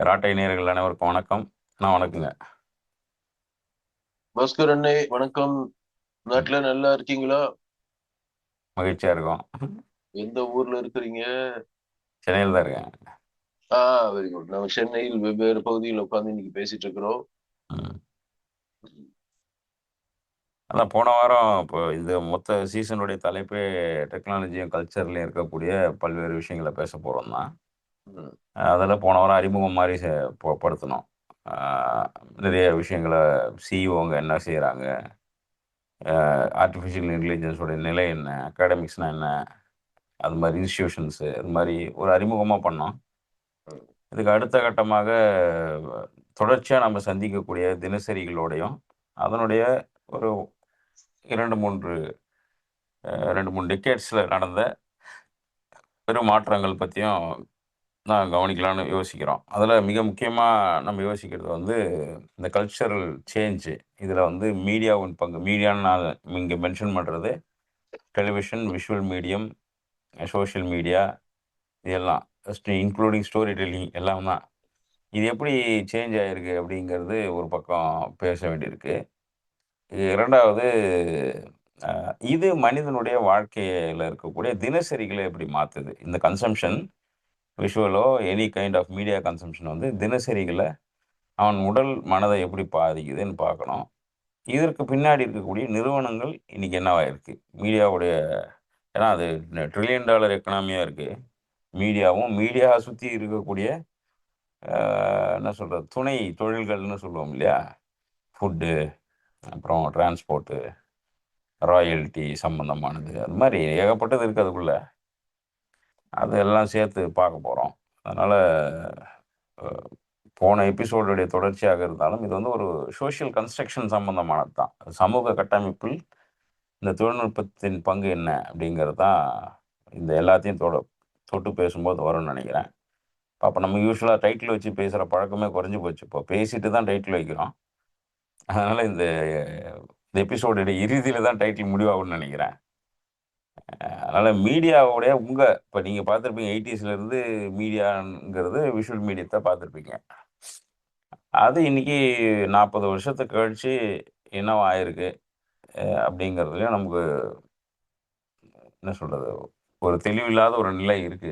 ராட்டை நேயர்கள் அனைவருக்கும் வணக்கம். நான் வணக்கங்க. பாஸ்கர் அண்ணே வணக்கம். ம். நாட்டுல நல்லா இருக்கீங்களா? மகிழ்ச்சியா இருக்கோம். எந்த ஊர்ல இருக்கிறீங்க? சென்னையில தான் இருக்கேன். Very good. நம்ம சென்னையில் வெவ்வேறு பகுதியில் உட்கார்ந்து இன்னைக்கு பேசிட்டு இருக்கிறோம். ம். அதான் போன வாரம் இப்போ இந்த மொத்த சீசனுடைய தலைப்பே டெக்னாலஜியும் கல்ச்சர்லையும் இருக்கக்கூடிய பல்வேறு விஷயங்களை பேச போகிறோம் தான். ம், அதில் போன வாரம் அறிமுகம் மாதிரி படுத்தணும். ஆ, நிறைய விஷயங்களை சிஇஓங்க என்ன செய்கிறாங்க, ஆர்டிஃபிஷியல் இன்டெலிஜென்ஸோட நிலை என்ன, அகாடமிக்ஸ்னால் என்ன, அது மாதிரி இன்ஸ்டிடியூஷன்ஸு அது மாதிரி ஒரு அறிமுகமாக பண்ணோம். ம். இதுக்கு அடுத்த கட்டமாக தொடர்ச்சியாக நம்ம சந்திக்கக்கூடிய தினசரிகளோடையும் அதனுடைய ஒரு 2, 3 2, 3 டெக்கேட்ஸில் நடந்த பெரும் மாற்றங்கள் பற்றியும் நான் கவனிக்கலான்னு யோசிக்கிறோம். அதில் மிக முக்கியமாக நம்ம யோசிக்கிறது வந்து இந்த கல்ச்சரல் சேஞ்சு. இதில் வந்து மீடியாவின் பங்கு. மீடியான்னு நான் இங்கே மென்ஷன் பண்ணுறது television, visual medium, social media, இது எல்லாம் இன்க்ளூடிங் ஸ்டோரி டெல்லிங் எல்லாம் தான். இது எப்படி சேஞ்ச் ஆயிருக்கு அப்படிங்கிறது ஒரு பக்கம் பேச வேண்டியிருக்கு. 2வது இது மனிதனுடைய வாழ்க்கையில இருக்கக்கூடிய தினசரிகளை எப்படி மாத்துது? இந்த கன்சம்ப்ஷன் விஷுவலோ any kind of media consumption வந்து தினசரிகள அவன் உடல், மனதை எப்படி பாதிக்குதுன்னு பார்க்கணும். இதற்கு பின்னாடி இருக்கக்கூடிய நிறுவனங்கள் இன்னைக்கு என்னவா இருக்கு? மீடியாவுடைய ஏன்னா அது ட்ரில்லியன் டாலர் எக்கனாமியா இருக்கு. மீடியாவும், மீடியா சுத்தி இருக்கக்கூடிய அ என்ன சொல்றது? துணை தொழில்கள்னு சொல்லுவோம் இல்லையா? ஃபுட்டு, அப்புறம் டிரான்ஸ்போர்ட்டு, ராயல்டி சம்பந்தமானது. அது மாரி ஏகப்பட்டது இருக்கு அதுக்குள்ள. அதெல்லாம் சேர்த்து பார்க்க போறோம். அதனால அ போன எபிசோடுடைய தொடர்ச்சியாக இருந்தாலும், இது வந்து ஒரு சோசியல் கன்ஸ்ட்ரக்ஷன் சம்பந்தமானது தான். சமூக கட்டமைப்பில் இந்த தொழில்நுட்பத்தின் பங்கு என்ன? அப்படிங்கிறது தான் இந்த எல்லாத்தையும் தொட்டு பேசும்போது வரும்னு நெனைக்கிறேன். அப்ப நம்ம யூசுவலா டைட்டில் வச்சு பேசுற பழக்கமே குறைஞ்சு போச்சு. இப்போ பேசிட்டு தான் டைட்டில் வைக்கிறோம். அதனால இந்த எபிசோடுடைய இறுதியில தான் டைட்டில் முடிவாகும்னு நெனைக்கிறேன். அதனால மீடியாவுடைய இப்ப நீங்க பார்த்திருப்பீங்க 80ஸ்ல இருந்து மீடியாங்கிறது விஷுவல் மீடியத்த பார்த்திருப்பீங்க. அது இன்னைக்கு 40 வருஷத்துக்கு கழிச்சு என்னவா ஆயிருக்கு அப்படிங்கிறதுலயும் நமக்கு என்ன சொல்றது? ஒரு தெளிவில்லாத ஒரு நிலை இருக்கு.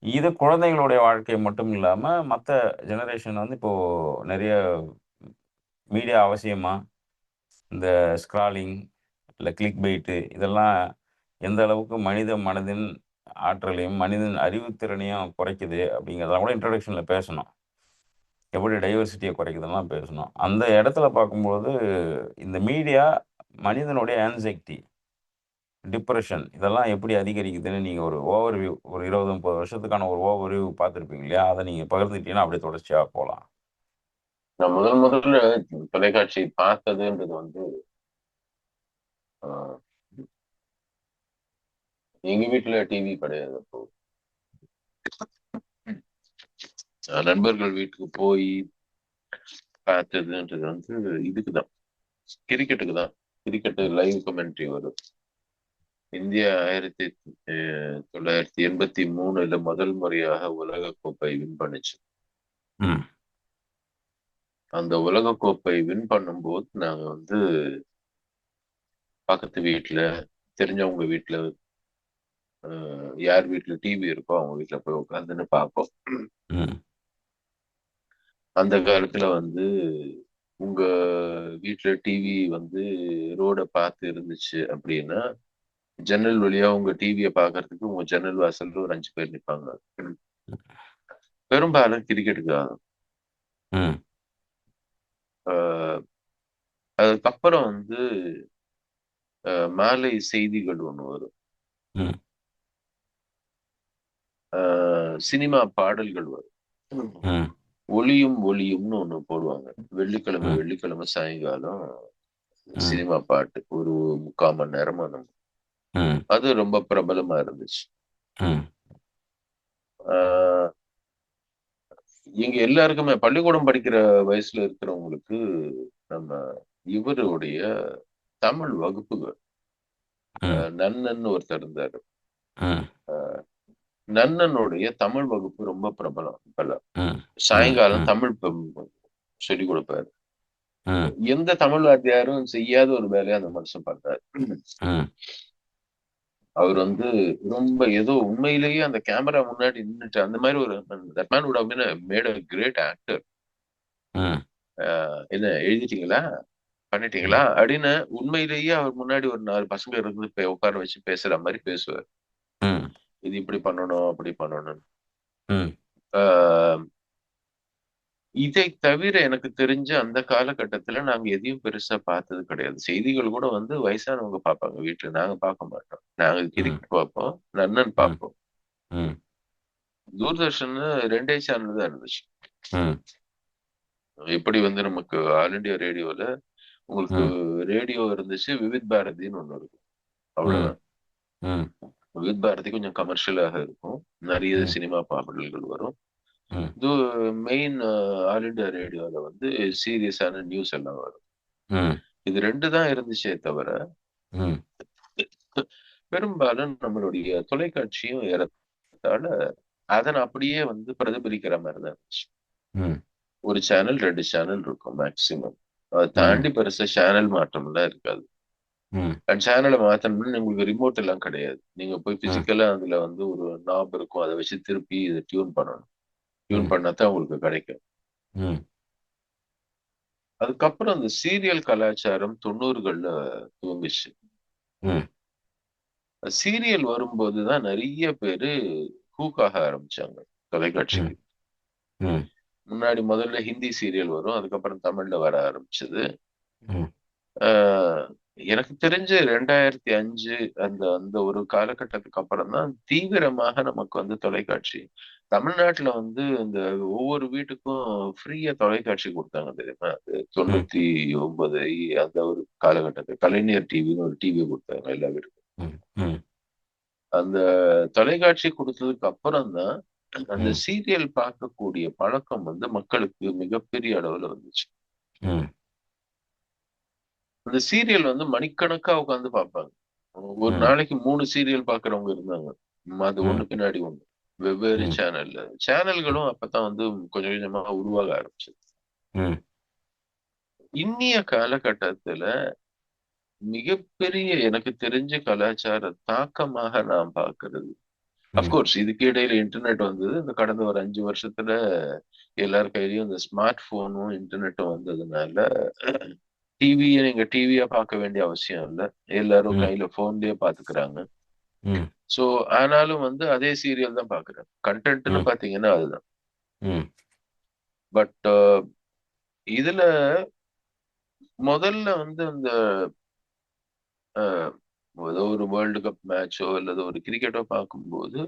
இது குழந்தைகளுடைய வாழ்க்கை மட்டும் இல்லாம, மத்த ஜெனரேஷன் வந்து இப்போ நெறைய மீடியா அவசியமா? இந்த ஸ்க்ராலிங், இல்ல கிளிக் பைட்டு இதெல்லாம் எந்த அளவுக்கு மனித மனதின் ஆற்றலையும், மனிதன் அறிவுத்திறனையும் குறைக்குது அப்படிங்கிறதெல்லாம் கூட இன்ட்ரோடக்ஷன்ல பேசணும். எப்படி டைவர்சிட்டிய குறைக்குதுன்னுலாம் பேசணும். அந்த இடத்துல பார்க்கும்போது, இந்த மீடியா மனிதனுடைய ஆங்சைட்டி, டிப்ரஷன் இதெல்லாம் எப்படி அதிகரிக்குதுன்னு நீங்க ஒரு ஓவர்வியூ ஒரு 20, 30 வருஷத்துக்கான ஒரு ஓவர்வியூ பார்த்துருப்பீங்க இல்லையா? அத நீங்க பகிர்ந்துக்கிட்டீங்கன்னா அப்படியே தொடர்ச்சியா போலாம். நான் முதல்ல தொலைக்காட்சி பார்த்ததுன்றது வந்து ஆஹ், எங்க வீட்டுல டிவி கிடையாது அப்போ. நண்பர்கள் வீட்டுக்கு போய் பார்த்ததுன்றது வந்து இதுக்குதான், கிரிக்கெட்டுக்கு தான். கிரிக்கெட் லைவ் கமெண்ட்ரி வரும். இந்தியா 1983 முதல் முறையாக உலக கோப்பை வின் பண்ணுச்சு. ம். அந்த உலக கோப்பை வின் பண்ணும்போது நாங்க வந்து பக்கத்து வீட்டுல, தெரிஞ்சவங்க வீட்டுல, யார் வீட்டுல டிவி இருக்கோ அவங்க வீட்டுல போய் உட்காந்துன்னு பார்ப்போம். ம். அந்த காலத்துல வந்து உங்க வீட்டுல டிவி வந்து ரோட பார்த்து இருந்துச்சு அப்படின்னா, ஜன்னல் வழியா உங்க டிவியை பார்க்கறதுக்கு உங்க ஜன்னல் வாசல்ல ஒரு 5 பேர் நிப்பாங்க. பெரும்பாலும் கிரிக்கெட்டுக்காக. ம். ஆஹ் அதுக்கப்புறம் வந்து மாலை செய்திகள் ஒண்ணு வரும். ம். சினிமா பாடல்கள் வரும். ம். ஒளியும் ஒளியும்னு ஒண்ணு போடுவாங்க. வெள்ளிக்கிழமை ம். வெள்ளிக்கிழமை சாயங்காலம் ம். சினிமா பாட்டு ஒரு 3/4 மணி நேரம் ம். அது ரொம்ப பிரபலமா இருந்துச்சு. ம். ஆஹ் எங்க எல்லாருக்குமே பள்ளிக்கூடம் படிக்கிற வயசுல இருக்கிறவங்களுக்கு நம்ம இவருடைய தமிழ் வகுப்புகள், ம். நன்னன்னு ஒருத்தர் இருந்தாரு. ம். நன்னனுடைய தமிழ் வகுப்பு ரொம்ப பிரபலம் இப்பெல்லாம். ம், ம், சாயங்காலம் ம், தமிழ் சொல்லிக் கொடுப்பாரு. ம், எந்த தமிழ் வாத்தியாரும் செய்யாத ஒரு வேலையை அந்த மனுஷன் பார்த்தாரு. ம், அவர் வந்து ரொம்ப ஏதோ உண்மையிலேயே அந்த கேமரா முன்னாடி நின்னுட்டு அந்த மாதிரி ஒரு that man would have been made a great actor. ம், என்ன எழுதிட்டீங்களா பண்ணிட்டீங்களா அப்படின்னு உண்மையிலேயே அவர் முன்னாடி ஒரு 4 பசங்க இருந்து உட்கார வச்சு பேசுற மாதிரி பேசுவார். ம், இது இப்படி பண்ணணும் அப்படி பண்ணணும். ம், ஆஹ் இதை தவிர எனக்கு தெரிஞ்ச அந்த காலகட்டத்துல நாங்க எதையும் பெருசா பார்த்தது கிடையாது. செய்திகள் கூட வந்து வயசானவங்க பார்ப்பாங்க வீட்டுல, நாங்க பார்க்க மாட்டோம். நாங்க ம், கிரிக்கெட் பார்ப்போம், நன்னன் ம், பார்ப்போம். ம், தூர்தர்ஷன் 2 சேனல் தான் இருந்துச்சு. ம், எப்படி வந்து நமக்கு ஆல் இண்டியா ரேடியோல உங்களுக்கு ம், ரேடியோ இருந்துச்சு, விவித் பாரதின்னு ஒண்ணு இருக்கும், ம், அவ்வளவுதான். ம், விவித் பாரதி கொஞ்சம் கமர்ஷியலாக இருக்கும், நிறைய ம், சினிமா பாடல்கள் வரும். ம், இது மெயின் ஆல் இண்டியா ரேடியோல வந்து சீரியஸான நியூஸ் எல்லாம் வரும். ம், இது 2 தான் இருந்துச்சே தவிர ம், பெரும்பாலும் நம்மளுடைய தொலைக்காட்சியும் ஏறத்தாழ அதன் அப்படியே வந்து பிரதிபலிக்கிற மாதிரி தான் இருந்துச்சு. ம், ஒரு சேனல் 2 சேனல் இருக்கும் மேக்சிமம். அதை ம், தாண்டி பெருசா சேனல் மாற்றம்லாம் இருக்காது. ம், அண்ட் சேனலை மாத்தணும்னு உங்களுக்கு ரிமோட் எல்லாம் கிடையாது. நீங்க போய் ம், பிசிக்கலா அதுல வந்து ஒரு நாப் இருக்கும், அதை வச்சு திருப்பி இதை டியூன் பண்ணணும். டியூன் ம், பண்ணாதான் உங்களுக்கு கிடைக்கும். ம், அதுக்கப்புறம் அந்த சீரியல் கலாச்சாரம் 90கள்ல துவங்குச்சு. ம், சீரியல் வரும்போதுதான் நிறைய பேரு ஹூக்காக ஆரம்பிச்சாங்க தொலைக்காட்சிக்கு. ம், முன்னாடி முதல்ல ஹிந்தி சீரியல் வரும், அதுக்கப்புறம் தமிழ்ல வர ஆரம்பிச்சது. ம், ஆஹ் எனக்கு தெரிஞ்சு 2005 அந்த அந்த ஒரு காலகட்டத்துக்கு அப்புறம் தான் தீவிரமாக நமக்கு வந்து தொலைக்காட்சி தமிழ்நாட்டுல வந்து இந்த ஒவ்வொரு வீட்டுக்கும் ஃப்ரீயா தொலைக்காட்சி கொடுத்தாங்க தெரியுமா? அது ம், 99 அந்த ஒரு காலகட்டத்தில் கலைஞர் டிவின்னு ஒரு டிவி கொடுத்தாங்க எல்லா வீட்டுக்கும். ம், ம், அந்த தொலைக்காட்சி கொடுத்ததுக்கு அப்புறம் தான் அந்த ம், சீரியல் பார்க்கக்கூடிய பழக்கம் வந்து மக்களுக்கு மிகப்பெரிய அளவுல வந்துச்சு. ம், அந்த சீரியல் வந்து மணிக்கணக்கா உட்காந்து பார்ப்பாங்க. ஒரு ம், நாளைக்கு 3 சீரியல் பார்க்கறவங்க இருந்தாங்க. அது ஒண்ணு ம், பின்னாடி ஒண்ணு. வெவ்வேறு ம், சேனல்ல. சேனல்களும் அப்பதான் வந்து கொஞ்சம் கொஞ்சமா உருவாக ஆரம்பிச்சது. ம், இன்னிய காலகட்டத்துல மிகப்பெரிய எனக்கு தெரிஞ்ச கலாச்சார தாக்கமாக நான் பார்க்கிறது. ம், அப்கோர்ஸ் இதுக்கு இடையில இன்டர்நெட் வந்தது. இந்த கடந்த ஒரு 5 வருஷத்துல எல்லார் கையிலயும் இந்த ஸ்மார்ட் போனும் இன்டர்நெட்டும் வந்ததுனால டிவியை நீங்க டிவியா பார்க்க வேண்டிய அவசியம் இல்லை. எல்லாரும் ம், கையில போன்லயே பாத்துக்கிறாங்க. ம், சோ ஆனாலும் வந்து அதே சீரியல் தான் பாக்குறாங்க. கண்டென்ட்னு ம், பாத்தீங்கன்னா அதுதான். ம், பட் இதுல முதல்ல வந்து அந்த அஹ், ஏதோ ஒரு வேர்ல்டு கப் மேட்சோ அல்லது ஒரு கிரிக்கெட்டோ பார்க்கும்போது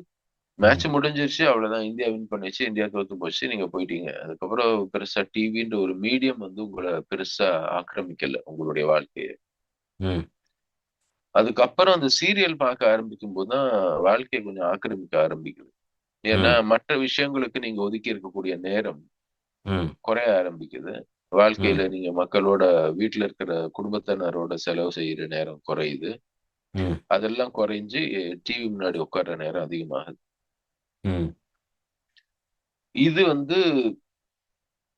மேட்ச் ம், முடிஞ்சிருச்சு, அவ்வளவுதான், இந்தியா வின் பண்ணிச்சு, இந்தியா தோத்து போச்சு, நீங்க போயிட்டீங்க. அதுக்கப்புறம் பெருசா டிவின்ற ஒரு மீடியம் வந்து உங்களை பெருசா ஆக்கிரமிக்கல உங்களுடைய வாழ்க்கையை. ம், அதுக்கப்புறம் அந்த சீரியல் பார்க்க ஆரம்பிக்கும் போதுதான் வாழ்க்கையை கொஞ்சம் ஆக்கிரமிக்க ஆரம்பிக்குது. ஏன்னா ம், மற்ற விஷயங்களுக்கு நீங்க ஒதுக்கி இருக்கக்கூடிய நேரம் ம், குறைய ஆரம்பிக்குது. ம், வாழ்க்கையில நீங்க மக்களோட வீட்டுல இருக்கிற குடும்பத்தினரோட செலவு செய்யற நேரம் குறையுது. ம், அதெல்லாம் குறைஞ்சு டிவி முன்னாடி உட்கார்ற நேரம் அதிகமாகுது. ம், இது வந்து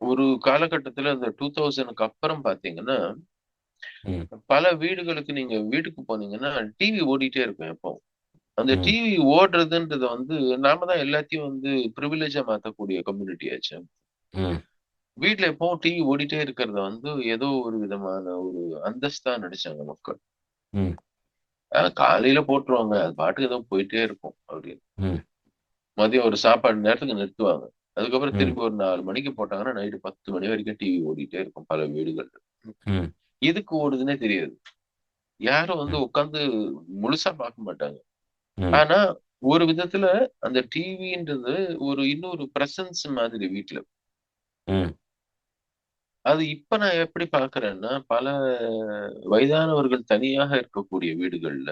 ஒரு காலகட்டத்துல அந்த 2000க்கு அப்புறம் பாத்தீங்கன்னா ம், பல வீடுகளுக்கு நீங்க வீட்டுக்கு போனீங்கன்னா டிவி ஓடிட்டே இருக்கும் எப்போ. அந்த ம், டிவி ஓடுறதுன்றது வந்து நாம தான் எல்லாத்தையும் வந்து ப்ரிவிலேஜா மாத்தக்கூடிய கம்யூனிட்டி ஆச்சு. ம், வீட்டுல எப்பவும் டிவி ஓடிட்டே இருக்கிறத வந்து ஏதோ ஒரு விதமான ஒரு அந்தஸ்தா நடிச்சாங்க மக்கள். ம், காலையில போட்டுருவாங்க, அது பாட்டுக்கு ஏதோ போயிட்டே இருக்கும் அப்படின்னு. ம், மதியம் ஒரு சாப்பாடு நேரத்துக்கு நிறுத்துவாங்க. அதுக்கப்புறம் ம், திருப்பி ஒரு 4 மணிக்கு போட்டாங்கன்னா நைட்டு 10 மணி வரைக்கும் டிவி ஓடிட்டே இருக்கும் பல வீடுகள்ல. ம், எதுக்கு ஓடுதுன்னே தெரியாது. யாரும் வந்து ம், உட்காந்து முழுசா பார்க்க மாட்டாங்க. ம், ஆனா ஒரு விதத்துல அந்த டிவின்றது ஒரு இன்னொரு பிரசன்ஸ் மாதிரி வீட்டுல. ம், அது இப்ப நான் எப்படி பார்க்கிறேன்னா பல வயதானவர்கள் தனியாக இருக்கக்கூடிய வீடுகள்ல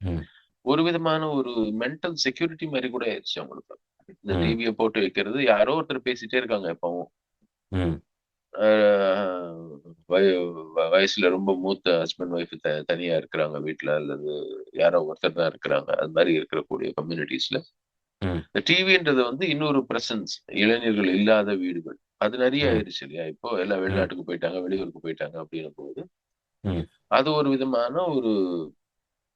ம், ஒரு விதமான ஒரு மென்டல் செக்யூரிட்டி மாதிரி கூட ஆயிடுச்சு அவங்களுக்கு. இந்த ம், டிவியை போட்டு வைக்கிறது, யாரோ ஒருத்தர் பேசிட்டே இருக்காங்க எப்பவும். ம், ஆஹ் வயசுல ரொம்ப மூத்த ஹஸ்பண்ட் ஒய்ஃப் தனியா இருக்கிறாங்க வீட்டுல, அல்லது யாரோ ஒருத்தர் தான் இருக்கிறாங்க. அது மாதிரி இருக்கக்கூடிய கம்யூனிட்டிஸ்ல ம், இந்த டிவின்றது வந்து இன்னொரு பிரசன்ஸ், இளைஞர்கள் இல்லாத வீடுகள். அது நிறைய ம், ஆயிருச்சு இல்லையா? இப்போ எல்லாம் ம், வெளிநாட்டுக்கு போயிட்டாங்க, வெளியூருக்கு போயிட்டாங்க அப்படின்னும் போது ம், அது ஒரு விதமான ஒரு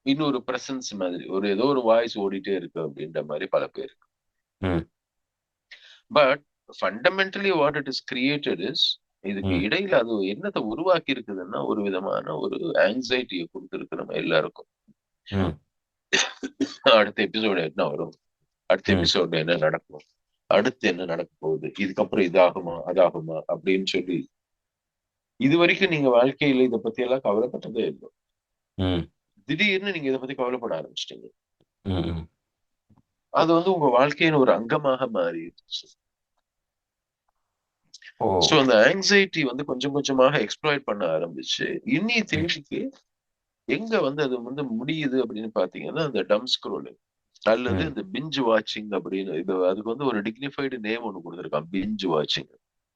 இன்னொரு பிரசன்ஸ் மாதிரி, ஒரு ஏதோ ஒரு வாய்ஸ் ஓடிட்டே இருக்கு அப்படின்ற மாதிரி பல பேர். ம், but fundamentally what it is created is, இதுக்கு ம், இடையில அது என்னத்தை உருவாக்கி இருக்குதுன்னா ஒரு விதமான ஒரு ஆங்ஸைட்டியை கொடுத்துருக்கு நம்ம எல்லாருக்கும். ம், அடுத்த எபிசோடு என்ன வரும், அடுத்த ம், எபிசோட்ல என்ன நடக்கும், அடுத்து என்ன நடக்க போகுது, இதுக்கப்புறம் இதாகுமா அதாகுமா அப்படின்னு சொல்லி இது வரைக்கும் நீங்க வாழ்க்கையில இதை பத்தி எல்லாம் கவலைப்பட்டதே இல்லை. ம், திடீர்னு நீங்க இதை பத்தி கவலைப்பட ஆரம்பிச்சிட்டீங்க. ம். அது வந்து உங்க வாழ்க்கையின் ஒரு அங்கமாக மாறிடுச்சு. ஓ. சோ அந்த ஆங்ஸைட்டி வந்து கொஞ்சம் கொஞ்சமாக எக்ஸ்ப்ளாய்ட் பண்ண ஆரம்பிச்சு இன்னி ம், தேதிக்கு எங்க வந்து அது வந்து முடியுது அப்படின்னு பாத்தீங்கன்னா அந்த டம் ஸ்க்ரோலிங் அல்லது ம், இந்த பிஞ்ச் வாட்சிங் அப்படின்னு, இது அதுக்கு வந்து ஒரு டிக்னிஃபைடு நேம் ஒன்று கொடுத்துருக்கான், பிஞ்ச் வாட்சிங்.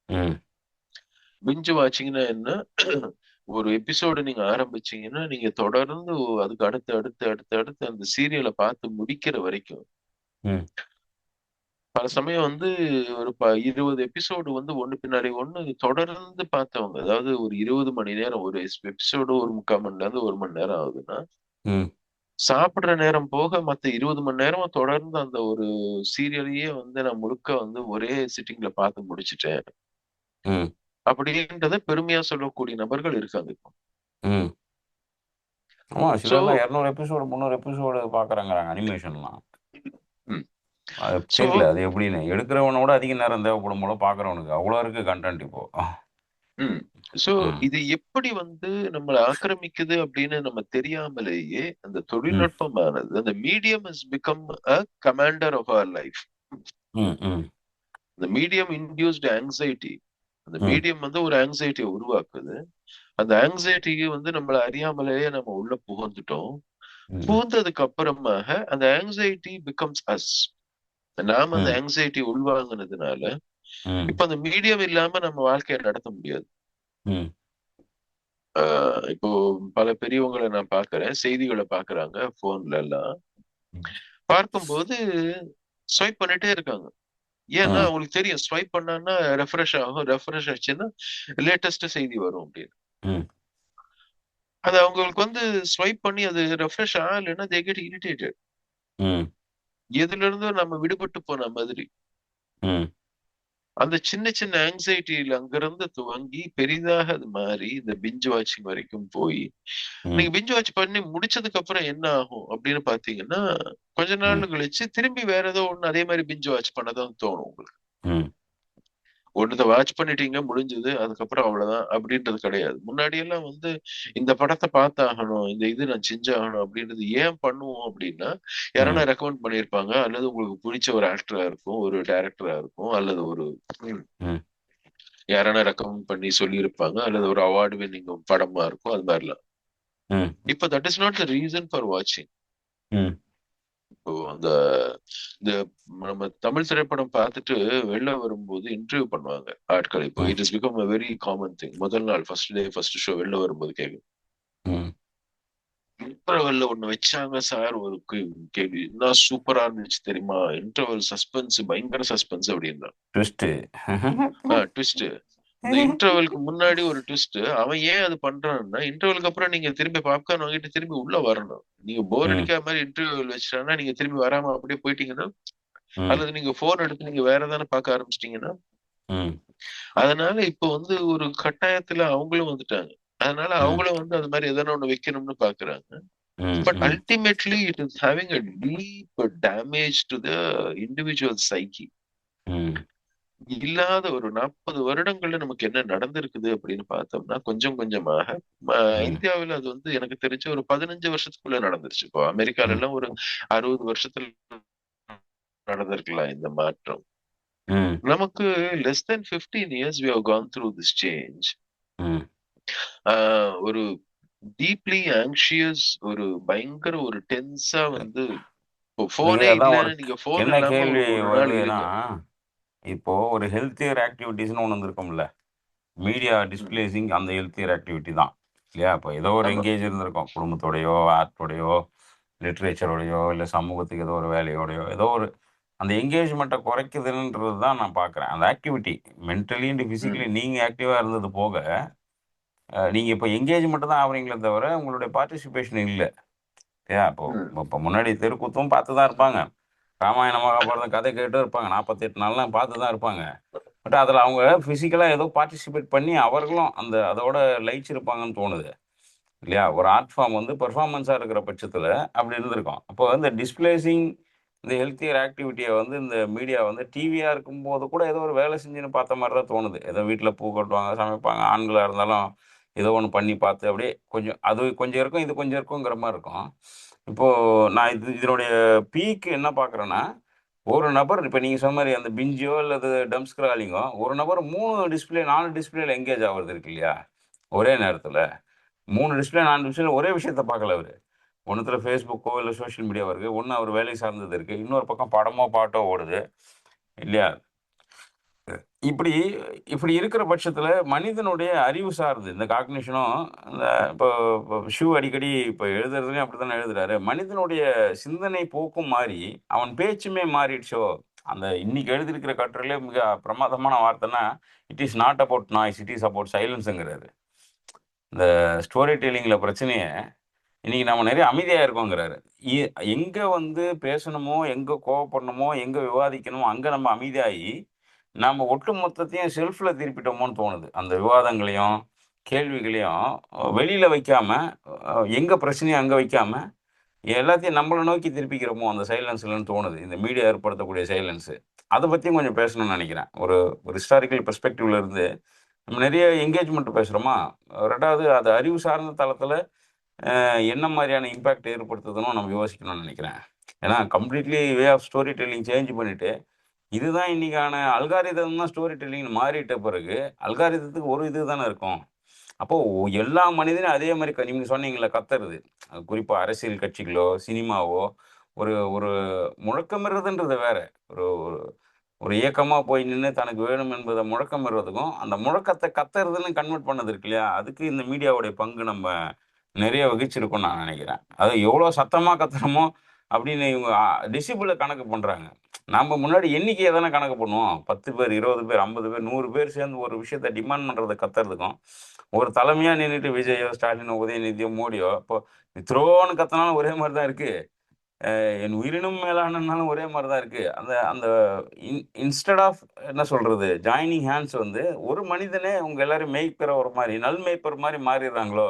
ம், பிஞ்ச் வாட்சிங்னா என்ன? ஒரு எபிசோடு நீங்க ஆரம்பிச்சீங்கன்னா நீங்க தொடர்ந்து அதுக்கு அடுத்து அடுத்து அடுத்து அடுத்து அந்த சீரியலை பார்த்து முடிக்கிற வரைக்கும் ம், பல சமயம் வந்து ஒரு 20 எபிசோடு வந்து ஒண்ணு பின்னாடி ஒண்ணு தொடர்ந்து பார்த்தவங்க, அதாவது ஒரு 20 மணி நேரம் ஒரு எபிசோடு ஒரு 3/4 மணி நேரம் 1 மணி நேரம் ஆகுதுன்னா ம், சாப்பிடுற நேரம் போக மத்த 20 மணி நேரம் தொடர்ந்து அந்த ஒரு சீரியலையே வந்து நான் முழுக்க வந்து ஒரே சிட்டிங்ல பார்த்து முடிச்சிட்டேன் ம், அப்படின்றத பெருமையா சொல்லக்கூடிய நபர்கள் இருக்காங்க இப்போ. ம். ஆமா, சோ சிலர்லாம் 200 எபிசோடு 300 எபிசோடு பார்க்குறாங்கிறாங்க அனிமேஷன்லாம். அது சோ தெரியல அது எப்படின்னு. எடுக்கிறவனோட அதிக நேரம் தேவைப்படும் போல பார்க்குறவனுக்கு அவ்வளோ இருக்கு கண்டென்ட் இப்போ. ம் சோ ம், இது எப்படி வந்து நம்மளை ஆக்கிரமிக்குது அப்படின்னு நம்ம தெரியாமலேயே அந்த ம், தொழில்நுட்பமானது, அந்த medium is become a commander of our life. ம், ம், அந்த மீடியம் இன்டியூஸ்டு ஆங்ஸைட்டி, அந்த ம், மீடியம் வந்து ஒரு ஆங்ஸைட்டியை உருவாக்குது. அந்த ஆங்ஸைட்டிக்கு வந்து நம்மள அறியாமலேயே நம்ம உள்ள புகுந்துட்டோம். ம், புகுந்ததுக்கு அப்புறமாக அந்த ஆங்ஸைட்டி பிகம்ஸ் அஸ். நாம அந்த ம், ஆங்ஸைட்டி உள்வாங்கினதுனால ம், இப்ப அந்த மீடியம் இல்லாம நம்ம வாழ்க்கையை நடத்த முடியாது. ம், இப்போ பல பெரியவங்களை நான் பாக்குறேன், செய்திகளை பாக்குறாங்க போன்ல எல்லாம். ம், பார்க்கும்போது ஸ்வைப் பண்ணிட்டே இருக்காங்க. ஏன்னா ம், அவங்களுக்கு தெரியும் ஸ்வைப் பண்ணான்னா ரெஃப்ரெஷ் ஆகும், ரெஃப்ரெஷ் ஆச்சுன்னா லேட்டஸ்ட் செய்தி வரும் அப்படின்னு. ம், அது அவங்களுக்கு வந்து ஸ்வைப் பண்ணி அது ரெஃப்ரெஷ் ஆகலைன்னா they get irritated. ம், எதுல இருந்தும் நம்ம விடுபட்டு போன மாதிரி. ம், அந்த சின்ன சின்ன ஆங்ஸைட்டியில அங்கிருந்து துவங்கி பெரிதாக அது மாறி இந்த பிஞ்ச் வாட்சிங் வரைக்கும் போய் ம், நீங்க பிஞ்ச் வாட்ச் பண்ணி முடிச்சதுக்கு அப்புறம் என்ன ஆகும் அப்படின்னு பாத்தீங்கன்னா கொஞ்ச ம், நாள் கழிச்சு திரும்பி வேற ஏதோ ஒண்ணு அதே மாதிரி பிஞ்ச் வாட்ச் பண்ணதான் தோணும் உங்களுக்கு. ம், ஒன்னத வாட்ச் பண்ணிட்டீங்க முடிஞ்சது அதுக்கப்புறம் அவ்வளவுதான் அப்படின்றது கிடையாது. முன்னாடி எல்லாம் வந்து இந்த படத்தை பார்த்தாகணும், இந்த இது நான் செஞ்சாகணும் அப்படின்றது ஏன் பண்ணுவோம் அப்படின்னா யாரானா ம், ரெக்கமெண்ட் பண்ணியிருப்பாங்க, அல்லது உங்களுக்கு பிடிச்ச ஒரு ஆக்டரா இருக்கும், ஒரு டைரக்டரா இருக்கும், அல்லது ஒரு ம், யாரானா ரெக்கமெண்ட் பண்ணி சொல்லியிருப்பாங்க, அல்லது ஒரு அவார்டு வின்னிங் படமா இருக்கும், அது மாதிரிலாம். ம், இப்போ that is not the reason for வாட்சிங். ம், இப்போ அந்த இந்த நம்ம தமிழ் திரைப்படம் பார்த்துட்டு வெளில வரும்போது இன்டர்வியூ பண்ணுவாங்க ஆட்கள். இப்போ ம், it is become a very common thing. முதல் நாள் ஃபர்ஸ்ட் டே ஃபர்ஸ்ட் ஷோ வெளில வரும்போது கேட்கும், ம். இன்டர்வெல்ல ஒண்ணு வச்சாங்க சார் ஒரு கேள்வி, என்ன சூப்பரா இருந்துச்சு தெரியுமா, இன்டர்வல் சஸ்பென்ஸ் பயங்கர சஸ்பென்ஸ் அப்படின்னா. ட்விஸ்ட்டு. ட்விஸ்ட். இந்த இன்டர்வலுக்கு முன்னாடி ஒரு ட்விஸ்ட். அவன் ஏன் அது பண்றான்னா இன்டர்வலுக்கு அப்புறம் நீங்க திரும்பி பாப்கார்ன் வாங்கிட்டு திரும்பி உள்ள வரணும். நீங்க போர் ம், அடிக்காத மாதிரி இன்டர்வியூ வச்சுட்டாங்கன்னா நீங்க திரும்பி வராம அப்படியே போயிட்டீங்கன்னா, ம், அல்லது நீங்க போன் எடுத்து நீங்க வேற எதானே பார்க்க ஆரம்பிச்சிட்டீங்கன்னா, ம், அதனால இப்போ வந்து ஒரு கட்டாயத்துல அவங்களும் வந்துட்டாங்க. அதனால ம், அவங்களும் வந்து அது மாதிரி எதனா ஒண்ணு வைக்கணும்னு பாக்குறாங்க. Hmm, but hmm, ultimately it is having a deep damage to the individual psyche. Hmm, இல்லாத ஒரு 40 வருடங்கள்ல நமக்கு என்ன நடந்திருக்குது அப்படின்னு பார்த்தோம்னா கொஞ்சம் கொஞ்சமாக ம், இந்தியாவில் அது வந்து எனக்கு தெரிஞ்ச ஒரு 15 வருஷத்துக்குள்ள நடந்துருச்சு. இப்போ அமெரிக்கால ம், எல்லாம் ஒரு 60 வருஷத்துல நடந்திருக்கலாம் இந்த மாற்றம். ம், நமக்கு less than 15 years we have gone through this change. ம். ஒரு டீப்லி ஆங்ஷியஸ், ஒரு பயங்கர ஒரு டென்ஸா வந்து இப்போ எனக்கு போனே அதான் ஒரு இல்லைன்னு நீங்க போன் என்ன இல்லாம கேள்வி ஒரு நாள் வருதுன்னா, இருங்க. இப்போ ஒரு ஹெல்த்தியர் ஆக்டிவிட்டீஸ்னு ஒண்ணு வந்திருக்கும்ல. மீடியா ம், டிஸ்ப்ளேசிங் அந்த ஹெல்த்தியர் ஆக்டிவிட்டி தான். இல்லையா? இப்போ ஏதோ ஒரு ஆமா. எங்கேஜ் இருந்திருக்கும். குடும்பத்தோடயோ, ஆர்ட்டோடயோ, லிட்ரேச்சரோடயோ, இல்ல சமூகத்துக்கு ஏதோ ஒரு வேலையோடயோ, ஏதோ ஒரு அந்த என்கேஜ்மெண்ட்டை குறைக்குதுன்றது தான் நான் பார்க்குறேன். அந்த ஆக்டிவிட்டி மென்டலி அண்ட் ஃபிசிக்கலி ம், நீங்கள் ஆக்டிவாக இருந்தது போக, நீங்கள் இப்போ என்கேஜ்மெண்ட் தான் ஆகுறீங்களே தவிர உங்களுடைய பார்ட்டிசிபேஷன் இல்லை. ஏன் இப்போ ம், இப்போ முன்னாடி தெருக்கூத்தும் பார்த்து தான் இருப்பாங்க. ராமாயண மகாபாரதம் கதை கேட்டும் இருப்பாங்க. 48 நாள்லாம் பார்த்து தான் இருப்பாங்க. பட் அதில் அவங்க ஃபிசிக்கலாக ஏதோ பார்ட்டிசிபேட் பண்ணி அவர்களும் அந்த அதோட லயிச்சிருப்பாங்கன்னு தோணுது. இல்லையா? ஒரு ஆர்ட் ஃபார்ம் வந்து பெர்ஃபார்மன்ஸாக இருக்கிற பட்சத்தில் அப்படி இருந்திருக்கும். அப்போ இந்த டிஸ்பிளேசிங் இந்த ஹெல்த்தியர் ஆக்டிவிட்டியை வந்து இந்த மீடியா வந்து டிவியாக இருக்கும்போது கூட ஏதோ ஒரு வேலை செஞ்சுன்னு பார்த்த மாதிரி தான் தோணுது. ஏதோ வீட்டில் பூ கட்டுவாங்க, சமைப்பாங்க. ஆண்களாக இருந்தாலும் ஏதோ ஒன்று பண்ணி பார்த்து அப்படியே கொஞ்சம் அது கொஞ்சம் இருக்கும், இது கொஞ்சம் இருக்குங்கிற மாதிரி இருக்கும். இப்போது நான் இதனுடைய பீக் என்ன பார்க்குறேன்னா, ஒரு நபர் இப்போ நீங்கள் சொன்ன மாதிரி அந்த பிஞ்சோ அல்லது டம் ஸ்க்ராலிங்கோ ஒரு நபர் 3 டிஸ்ப்ளே 4 டிஸ்ப்ளேல எங்கேஜ் ஆகுறது இருக்கு இல்லையா? ஒரே நேரத்தில் 3 டிஸ்ப்ளே 4 டிஸ்ப்ளேல ஒரே விஷயத்த பார்க்கல அவரு. ஒண்ணுத்துல Facebookஓ இல்ல சோசியல் மீடியாவோ இருக்கு. ஒண்ணு அவர் வேலை சார்ந்தது இருக்கு. இன்னொரு பக்கம் படமோ, பாட்டோ ஓடுது. இல்லையா? இப்படி இப்படி இருக்கிற பட்சத்துல மனிதனுடைய அறிவு சார்ந்து இந்த காக்னிஷனும் இந்த இப்போ இப்போ ஷூ அடிக்கடி இப்போ எழுதுறதுலயும் அப்படித்தானே எழுதுறாரு. மனிதனுடைய சிந்தனை போக்கும் மாறி, அவன் பேச்சுமே மாறிடுச்சோ! அந்த இன்னைக்கு எழுதியிருக்கிற கட்டுரையிலே மிக பிரமாதமான வார்த்தைன்னா, "it is not about noise. It is about சைலன்ஸ்ங்கிறாரு." இந்த ஸ்டோரி டெல்லிங்ல பிரச்சனையே இன்னைக்கு நம்ம நிறைய அமைதியா இருக்கோங்கிறாரு. எ எங்க வந்து பேசணுமோ, எங்க கோவப்படணுமோ, எங்க விவாதிக்கணுமோ, அங்க நம்ம அமைதியாயி, நாம ஒட்டு மொத்தத்தையும் செல்ஃப்ல திருப்பிட்டோமோன்னு தோணுது. அந்த விவாதங்களையும், கேள்விகளையும் வெளியில வைக்காம, எங்க பிரச்சனையோ அங்க வைக்காம, எல்லாத்தையும் நம்மள நோக்கி திருப்பிக்கிறோமோ அந்த சைலன்ஸ்லன்னு தோணுது. இந்த மீடியா ஏற்படுத்தக்கூடிய சைலன்ஸு. அத பத்தியும் கொஞ்சம் பேசணும்னு நெனைக்கிறேன். ஒரு ஒரு ஹிஸ்டாரிக்கல் பெர்ஸ்பெக்டிவ்ல இருந்து நம்ம நிறைய என்கேஜ்மென்ட் பேசுறோமா? 2வது அது அறிவு சார்ந்த தளத்துல என்ன மாதிரியான இம்பேக்ட் ஏற்படுத்துதுன்னு நம்ம யோசிக்கணும்னு நினைக்கிறேன். ஏன்னா completely way of story telling change பண்ணிட்டு, இதுதான் இன்னைக்கான அல்காரிதம் தான் ஸ்டோரி டெல்லிங்னு மாறிட்ட பிறகு, அல்காரிதத்துக்கு ஒரு இது தானே இருக்கும். அப்போ எல்லா மனிதனும் அதே மாரி நீங்க சொன்னீங்கல்ல கத்துறது. குறிப்பா அரசியல் கட்சிகளோ, சினிமாவோ ஒரு ஒரு முழக்கமிடுறதுன்றது வேற. ஒரு ஒரு ஒரு இயக்கமா போய் நின்னு தனக்கு வேணும் என்பத முழக்கமிடுறதுக்கும், அந்த முழக்கத்த கத்துறதுன்னு கன்வெர்ட் பண்ணது இருக்கு இல்லையா? அதுக்கு இந்த மீடியாவுடைய பங்கு நம்ம நிறைய வகிச்சிருக்கும்னு நான் நினைக்கிறேன். அதுவும் எவ்வளோ சத்தமா கத்துறோமோ அப்படின்னு இவங்க டெசிபிள கணக்கு பண்றாங்க. நாம முன்னாடி எண்ணிக்கைய தானே கணக்கு பண்ணுவோம். 10 பேர், 20 பேர், 50 பேர், 100 பேர் சேர்ந்து ஒரு விஷயத்த டிமாண்ட் பண்றத கத்துறதுக்கும், ஒரு தலைமையா நின்னுட்டு விஜயோ, ஸ்டாலினோ, உதயநிதியோ, மோடியோ இப்போ த்ரோன்னு கத்துனாலும் ஒரே மாரி தான் இருக்கு. என் உயிரினும் மேலானனாலும் ஒரே மாரி தான் இருக்கு. அந்த அந்த இன்ஸ்டெட் ஆஃப் என்ன சொல்றது? ஜாயினிங் ஹேண்ட்ஸ் வந்து ஒரு மனிதனே உங்க எல்லாரையும் மேய்க்கிற ஒரு மாரி, நல் மேய்ப்பர் மாரி மாறிடுறாங்களோ!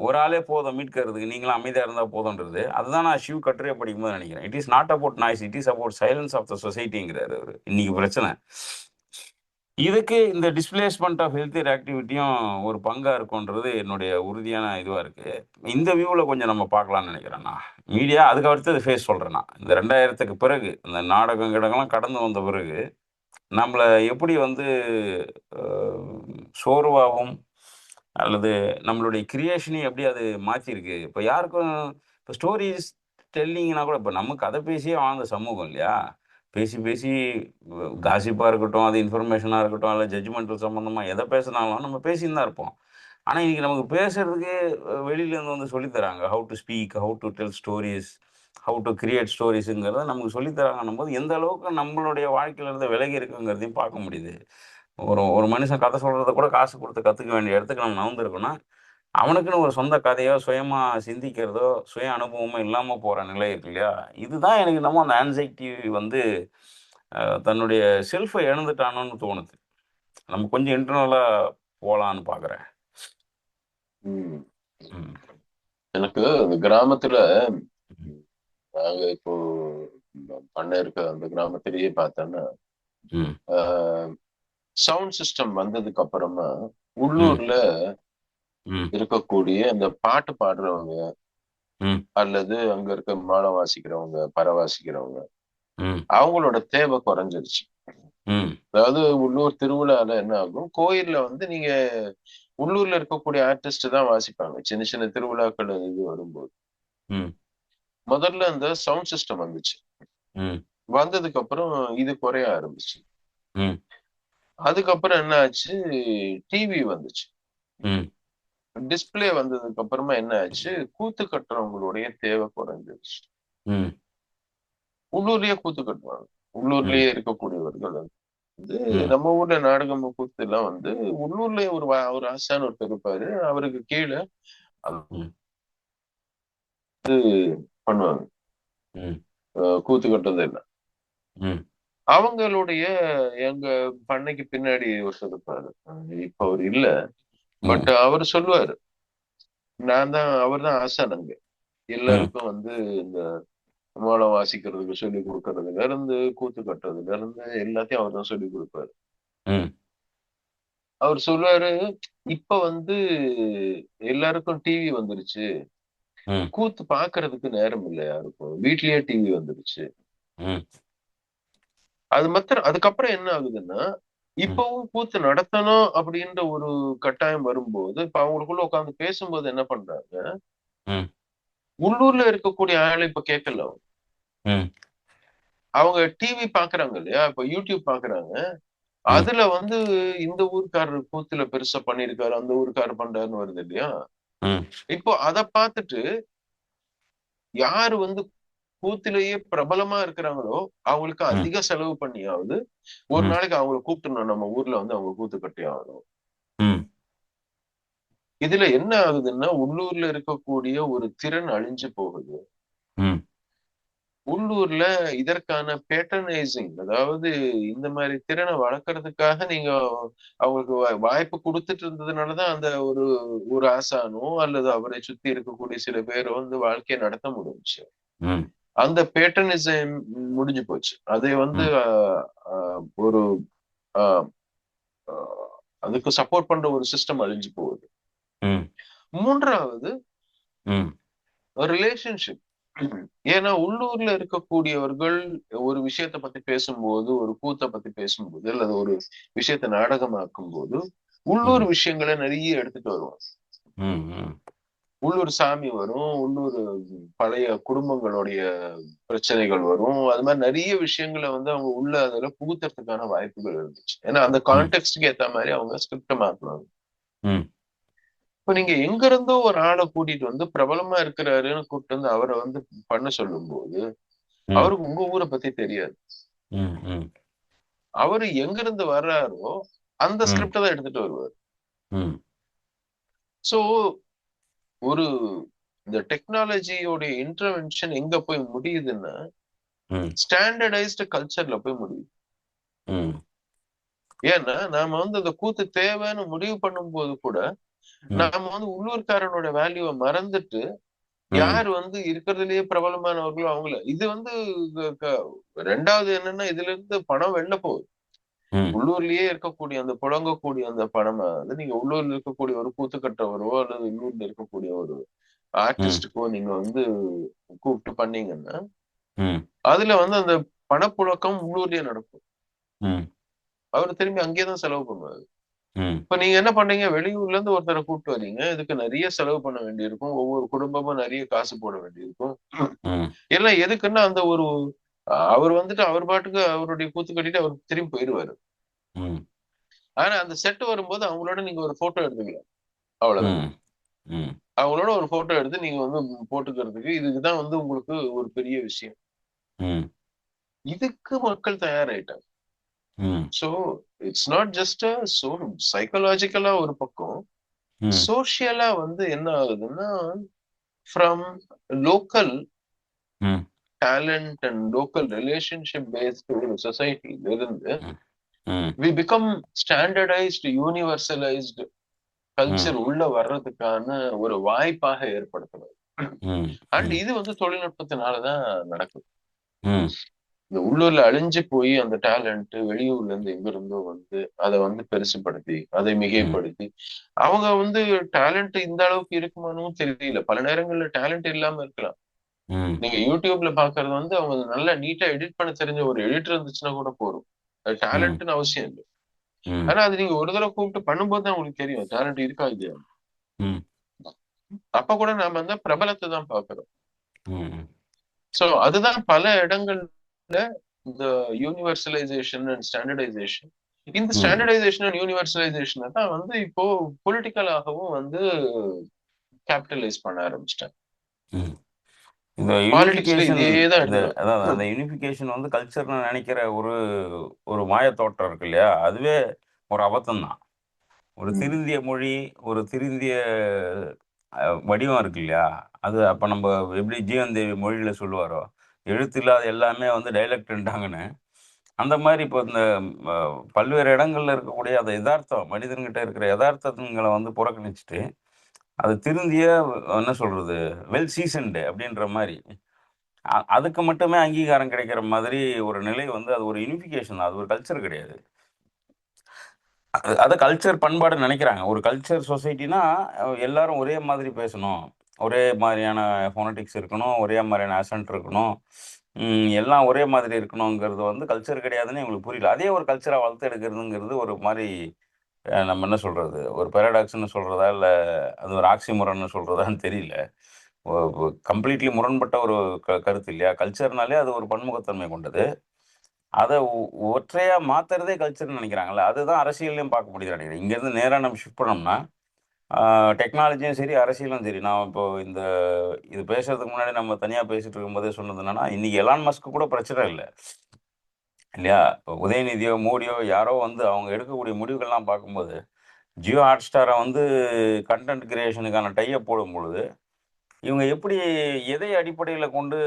ஒரு ஆளே போதும் மீட்கிறதுக்கு. நீங்கலாம் அமைதியா இருந்தா போதும்ன்றது. அதுதான் நான் ஷிவ் கட்டுரைய படிக்கும்போது நினைக்கிறேன். It is not about noise. It is about silence of the சொசைட்டிங்கிறாரு அவரு. இன்னைக்கு பிரச்சனை. இதுக்கு இந்த டிஸ்பிளேஸ்மென்ட் ஆஃப் ஹெல்த்தியர் ஆக்டிவிட்டியும் ஒரு பங்கா இருக்கும்ன்றது என்னுடைய உறுதியான இதுவா இருக்கு. இந்த வியூல கொஞ்சம் நம்ம பார்க்கலாம்னு நினைக்கிறேன் நான். மீடியா அதுக்கு அடுத்தது ஃபேஸ் சொல்றேன் நான். இந்த 2000க்கு பிறகு இந்த நாடகம் கீடகம்லாம் கடந்து வந்த பிறகு, நம்மள எப்படி வந்து அ சோர்வாவும் அல்லது நம்மளுடைய கிரியேஷனையும் எப்படி அது மாத்திருக்கு. இப்ப யாருக்கும் இப்ப ஸ்டோரீஸ் டெல்லிங்னா கூட இப்ப நம்ம கதை பேசியே வாழ்ந்த சமூகம் இல்லையா? பேசி பேசி காசிப்பா இருக்கட்டும், அது இன்ஃபர்மேஷனா இருக்கட்டும், இல்ல ஜட்ஜ்மெண்டல் சம்மந்தமா எத பேசினாலும் நம்ம பேசின்னு தான் இருப்போம். ஆனா, இன்னைக்கு நமக்கு பேசுறதுக்கு வெளியில இருந்து வந்து சொல்லி தராங்க. How to speak, how to tell stories, how to create ஸ்டோரீஸ்ங்கிறத நமக்கு சொல்லி தராங்கன்னும்போது, எந்த அளவுக்கு நம்மளுடைய வாழ்க்கையில இருந்து விலகி இருக்குங்கிறதையும் பார்க்க முடியுது. ஒரு ஒரு மனுஷன் கதை சொல்றத கூட காசு குடுத்து கத்துக்க வேண்டிய இடத்துக்கு நம்ம நகர்ந்திருக்கோம்னா, அவனுக்குன்னு ஒரு சொந்த கதையோ, சுயமா சிந்திக்கிறதோ, சுய அனுபவமோ இல்லாம போற நிலை இருக்கு இல்லையா? இதுதான் எனக்கு என்னமோ அந்த ஆங்சைட்டி வந்து தன்னுடைய செல்ஃப இழந்துட்டானோன்னு தோணுது. நம்ம கொஞ்சம் இன்டர்னலா போலான்னு பார்க்குறேன். ம். ம். எனக்கு அந்த கிராமத்துல ம். நாங்க இப்போ பண்ண இருக்க அந்த கிராமத்திலேயே பார்த்தோன்னா ம். சவுண்ட் சிஸ்டம் வந்ததுக்கு அப்புறமா ம். உள்ளூர்ல ம். இருக்கக்கூடிய அந்த பாட்டு பாடுறவங்க ம். அல்லது அங்க இருக்க மாலை வாசிக்கிறவங்க பறை வாசிக்கிறவங்க ம். அவங்களோட தேவை குறைஞ்சிருச்சு. ம். அதாவது உள்ளூர் திருவிழால என்ன ஆகும், கோயில்ல வந்து நீங்க உள்ளூர்ல இருக்கக்கூடிய ஆர்டிஸ்ட் தான் வாசிப்பாங்க சின்ன சின்ன திருவிழாக்கள் இது வரும்போது. ம். முதல்ல அந்த சவுண்ட் சிஸ்டம் வந்துச்சு. ம். வந்ததுக்கு அப்புறம் இது குறைய ஆரம்பிச்சு. ம். அதுக்கப்புறம் என்ன ஆச்சு, டிவி வந்துச்சு. ம். டிஸ்பிளே வந்ததுக்கு அப்புறமா என்ன ஆச்சு, கூத்து கட்டுறவங்களுடைய தேவை குறைஞ்சிருச்சு. ம். உள்ளூர்லயே கூத்து கட்டுவாங்க. ம் உள்ளூர்லயே இருக்கக்கூடியவர்கள் வந்து ம் நம்ம ஊர்ல நாடகம் கூத்து எல்லாம் வந்து உள்ளூர்லயே ஒரு ஆசான் ஒருத்தர் இருப்பாரு. அவருக்கு கீழே அது ம் பண்ணுவாங்க. ம் கூத்து கட்டுறது இல்லை. ம் அவங்களுடைய எங்க பண்ணைக்கு பின்னாடி ஒருத்தர் இருப்பாரு. இப்ப அவர் இல்ல. ம் பட் அவர் சொல்லுவாரு, அவர் தான் ஆசான் அங்க. ம் எல்லாருக்கும் வந்து இந்த மேளம் வாசிக்கிறதுக்கு சொல்லி கொடுக்கறதுல இருந்து கூத்து கட்டுறதுல இருந்து எல்லாத்தையும் அவர் தான் சொல்லி கொடுப்பாரு. ம் அவர் சொல்லுவாரு, இப்ப வந்து எல்லாருக்கும் டிவி வந்துருச்சு. ம் கூத்து பாக்குறதுக்கு நேரம் இல்லை யாருக்கும். வீட்லயே டிவி வந்துருச்சு. ம் அது மாத்திரம் அதுக்கப்புறம் என்ன ஆகுதுன்னா, ம் இப்பவும் கூத்து நடத்தணும் அப்படின்ற ஒரு கட்டாயம் வரும்போது, இப்ப அவங்களுக்குள்ள உட்கார்ந்து பேசும்போது என்ன பண்றாங்க, ம் உள்ளூர்ல இருக்கக்கூடிய ஆளு இப்ப கேட்கல அவங்க. ம் அவங்க டிவி பாக்குறாங்க இல்லையா? இப்ப யூடியூப் பாக்குறாங்க. ம் அதுல வந்து இந்த ஊர்க்காரர் கூத்துல பெருசா பண்ணிருக்காரு, அந்த ஊர்க்காரர் பண்றாருன்னு வருது இல்லையா? ம் இப்போ அத பார்த்துட்டு யாரு வந்து கூத்திலேயே பிரபலமா இருக்கிறாங்களோ, அவங்களுக்கு ம் அதிக செலவு பண்ணியாவது ஒரு ம் நாளைக்கு அவங்கள கூப்பிட்டுணும் நம்ம ஊர்ல வந்து அவங்க கூத்து கட்டி ஆகணும். ம் இதுல என்ன ஆகுதுன்னா, உள்ளூர்ல இருக்கக்கூடிய ஒரு திறன் அழிஞ்சு போகுது. ம் உள்ளூர்ல இதற்கான பேட்டர்னைசிங், அதாவது இந்த மாதிரி திறனை வளர்க்கறதுக்காக நீங்க அவங்களுக்கு வாய்ப்பு கொடுத்துட்டு இருந்ததுனாலதான் அந்த ஒரு ஒரு ஆசானோ அல்லது அவரை சுத்தி இருக்கக்கூடிய சில பேரோ வந்து வாழ்க்கையை நடத்த முடிஞ்சுச்சு. ம் அந்த பேட்டர்னிசம் முடிஞ்சு போச்சு. அதை வந்து ம் ஒரு ஆஹ், ஆஹ், அதுக்கு சப்போர்ட் பண்ற ஒரு சிஸ்டம் அழிஞ்சு போகுது. ம் மூன்றாவது ம் ரிலேஷன்ஷிப். ஏன்னா உள்ளூர்ல இருக்கக்கூடியவர்கள் ஒரு விஷயத்தை பத்தி பேசும்போது, ஒரு கூத்தை பத்தி பேசும்போது அல்லது ஒரு விஷயத்தை நாடகமாக்கும் போது உள்ளூர் ம் விஷயங்களை நிறைய எடுத்துட்டு வருவாங்க. ம் உள்ளூர் சாமி வரும், உள்ளூர் பழைய குடும்பங்களுடைய பிரச்சனைகள் வரும். அது மாதிரி நிறைய விஷயங்களை வந்து அவங்க உள்ள அதுல புகுத்துறதுக்கான வாய்ப்புகள் இருந்துச்சு. ஏன்னா அந்த ம் கான்டெக்ட்க்கு ஏத்த மாதிரி அவங்க ஸ்கிரிப்ட் மாத்துவாங்க. ம் இப்ப நீங்க எங்க இருந்தோ ஒரு ஆளை கூட்டிட்டு வந்து பிரபலமா இருக்கிறாருன்னு கூப்பிட்டு வந்து அவரை வந்து பண்ண சொல்லும் போது ம் அவருக்கு உங்க ஊரை பத்தி தெரியாது. ம் ம் அவரு எங்க இருந்து வர்றாரோ அந்த ம் ஸ்கிரிப்ட தான் எடுத்துட்டு வருவார். ம் சோ ஒரு இந்த டெக்னாலஜியோட இன்டர்வென்ஷன் எங்க போய் முடியுதுன்னா ம் ஸ்டாண்டர்டைஸ்டு கல்ச்சர்ல போய் முடியுது. ம் ஏன்னா நாம வந்து அந்த கூத்து தேவைன்னு முடிவு பண்ணும்போது கூட ம் நாம வந்து உள்ளூர்காரனோட வேல்யூவை மறந்துட்டு ம் யார் வந்து இருக்கிறதுலயே பிரபலமானவர்களோ அவங்கள இது வந்து ரெண்டாவது என்னன்னா இதுல இருந்து பணம் வெளில போகுது. ம் உள்ளூர்லயே இருக்கக்கூடிய அந்த புழங்கக்கூடிய அந்த பணமா வந்து நீங்க உள்ளூர்ல இருக்கக்கூடிய ஒரு கூத்துக்கட்டவரோ அல்லது உள்ளூர்ல இருக்கக்கூடிய ஒரு ம் ஆர்டிஸ்டுக்கோ நீங்க வந்து கூப்பிட்டு பண்ணீங்கன்னா ம் அதுல வந்து அந்த பணப்புழக்கம் உள்ளூர்லயே நடக்கும். ம் அவர் திரும்பி அங்கேயே தான் செலவு பண்ணுவாரு. ம் இப்ப நீங்க என்ன பண்றீங்க, வெளியூர்ல இருந்து ஒருத்தரை கூப்பிட்டு வர்றீங்க, இதுக்கு நிறைய செலவு பண்ண வேண்டியிருக்கும், ஒவ்வொரு குடும்பமும் நிறைய காசு போட வேண்டியிருக்கும். ம் எல்லாம் எதுக்குன்னா அந்த ஒரு அவர் வந்துட்டு அவர் பாட்டுக்கு அவருடைய கூத்து கட்டிட்டு அவர் திரும்பி போயிடுவாரு. ம் ஆனா அந்த செட் வரும்போது அவங்களோட நீங்க ஒரு போட்டோ எடுத்துக்கலாம், அவ்வளவுதான். ம் ம் அவங்களோட ஒரு போட்டோ எடுத்து நீங்க வந்து போட்டுக்கிறதுக்கு இதுக்குதான் வந்து உங்களுக்கு ஒரு பெரிய விஷயம். ம் இதுக்கு மக்கள் தயாராயிட்டாங்க. Hmm so it's not just so சைக்கலாஜிக்கலா ஒரு பக்கம், ம் சோசியலா வந்து என்ன ஆகுதுன்னா from local hmm talent and local relationship based ஒரு சொசைட்டில இருந்து ம் ம் வி பிகம் ஸ்டாண்டர்டைஸ்டு யூனிவர்சலைஸ்டு ம் கல்ச்சர் உள்ள வர்றதுக்கான ஒரு வாய்ப்பாக ஏற்படுத்துறது. ம் அண்ட் ம் இது வந்து தொழில்நுட்பத்தினாலதான் நடக்குது. ம் இந்த உள்ளூர்ல அழிஞ்சு போய் அந்த டேலண்ட் வெளியூர்ல இருந்து எங்க இருந்தோ வந்து அதை வந்து பெருசுபடுத்தி அதை ம் மிகைப்படுத்தி அவங்க வந்து டேலண்ட் இந்த அளவுக்கு இருக்குமானும் தெரியல. பல நேரங்கள்ல டேலண்ட் இல்லாம இருக்கலாம். ம் நீங்க யூடியூப்ல பாக்குறது வந்து அவங்க நல்லா நீட்டா எடிட் பண்ண தெரிஞ்ச ஒரு எடிட்டர் இருந்துச்சுன்னா கூட போதும். அது ம் டேலண்ட்னு அவசியம் இல்லை. ம் ஆனா அது நீங்க ஒரு தடவை கூப்பிட்டு பண்ணும்போது தான் உங்களுக்கு தெரியும் டேலண்ட் இருக்கா இல்லையா. ம் அப்ப கூட நாம வந்து பிரபலத்தை தான் பாக்குறோம். ம் சோ அதுதான் பல இடங்கள்ல இந்த யூனிவர்சலைசேஷன் அண்ட் ஸ்டாண்டர்டைசேஷன். இந்த ம் ஸ்டாண்டர்டைசேஷன் அண்ட் யூனிவர்சலைசேஷனை தான் வந்து இப்போ பொலிட்டிக்கலாகவும் வந்து கேபிட்டலைஸ் பண்ண ஆரம்பிச்சிட்டாங்க. ம் இந்த பாலிடிக்ஸ்ல யூனிஃபிகேஷன், இதே தான் இந்த எடுத்துக்கலாம். அதாவது அந்த யூனிஃபிகேஷன் வந்து கல்ச்சர்னு நினைக்கிற ஒரு ஒரு மாயத்தோட்டம் இருக்கு இல்லையா, அதுவே ஒரு அபத்தம் தான். ஒரு ம். திருந்திய மொழி, ஒரு திருந்திய வடிவம் இருக்கு இல்லையா, அது அப்போ நம்ம எப்படி ஜீவன் தேவி மொழியில் சொல்லுவாரோ, எழுத்து இல்லாத எல்லாமே வந்து டைலக்ட்ன்றாங்கன்னு, அந்த மாதிரி இப்போ இந்த பல்வேறு இடங்கள்ல இருக்கக்கூடிய அந்த யதார்த்தம், மனிதன்கிட்ட இருக்கிற யதார்த்தங்களை வந்து புறக்கணிச்சுட்டு, அது திருந்திய என்ன சொல்றது, வெல் சீசன்டு அப்படின்ற மாதிரி அதுக்கு மட்டுமே அங்கீகாரம் கிடைக்கிற மாதிரி ஒரு நிலை வந்து அது ஒரு யூனிஃபிகேஷன் தான். அது ஒரு கல்ச்சர் கிடையாது. அது கல்ச்சர் பண்பாடுன்னு நினைக்கிறாங்க. ஒரு கல்ச்சர் சொசைட்டினா எல்லாரும் ஒரே மாதிரி பேசணும். ஒரே மாதிரியான ஃபோனடிக்ஸ் இருக்கணும். ஒரே மாதிரியான அசென்ட் இருக்கணும். எல்லாம் ஒரே மாதிரி இருக்கணுங்கிறது வந்து கல்ச்சர் கிடையாதுன்னு இவங்களுக்கு புரியல. அதே ஒரு கல்ச்சரா வளர்த்து எடுக்கிறதுங்கிறது ஒரு மாரி நம்ம என்ன சொல்றது? ஒரு பாராடாக்ஸ்ன்னு சொல்றதா? இல்ல அது ஒரு ஆக்ஸிமோரன்னு சொல்றதான்னு தெரியல. கம்ப்ளீட்லி முரண்பட்ட ஒரு கருத்து இல்லையா? கல்ச்சர்னாலே அது ஒரு பன்முகத்தன்மை கொண்டது. அத ஒற்றையா மாத்துறதே கல்ச்சர்ன்னு நெனைக்கிறாங்கல்ல. அதுதான் அரசியல்லயும் பார்க்க முடியுதுன்னு நெனைக்கிறேன். இங்கேருந்து நேரா நம்ம ஷிஃப்ட் பண்ணோம்னா, ஆ டெக்னாலஜியும் சரி, அரசியலும் சரி. நான் இப்போ இது பேசுறதுக்கு முன்னாடி நம்ம தனியா பேசிட்டு இருக்கும்போதே சொன்னது என்னன்னா, இன்னைக்கு எலான் மஸ்க் கூட பிரச்சனை இல்ல. இல்லையா? இப்போ உதயநிதியோ, மோடியோ யாரோ வந்து அவங்க எடுக்கக்கூடிய முடிவுகள்லாம் பார்க்கும்போது, ஜியோ ஹாட்ஸ்டார வந்து கன்டென்ட் கிரியேஷனுக்கான டை அப் போடும்பொழுது, இவங்க எப்படி எதை அடிப்படையில கொண்டு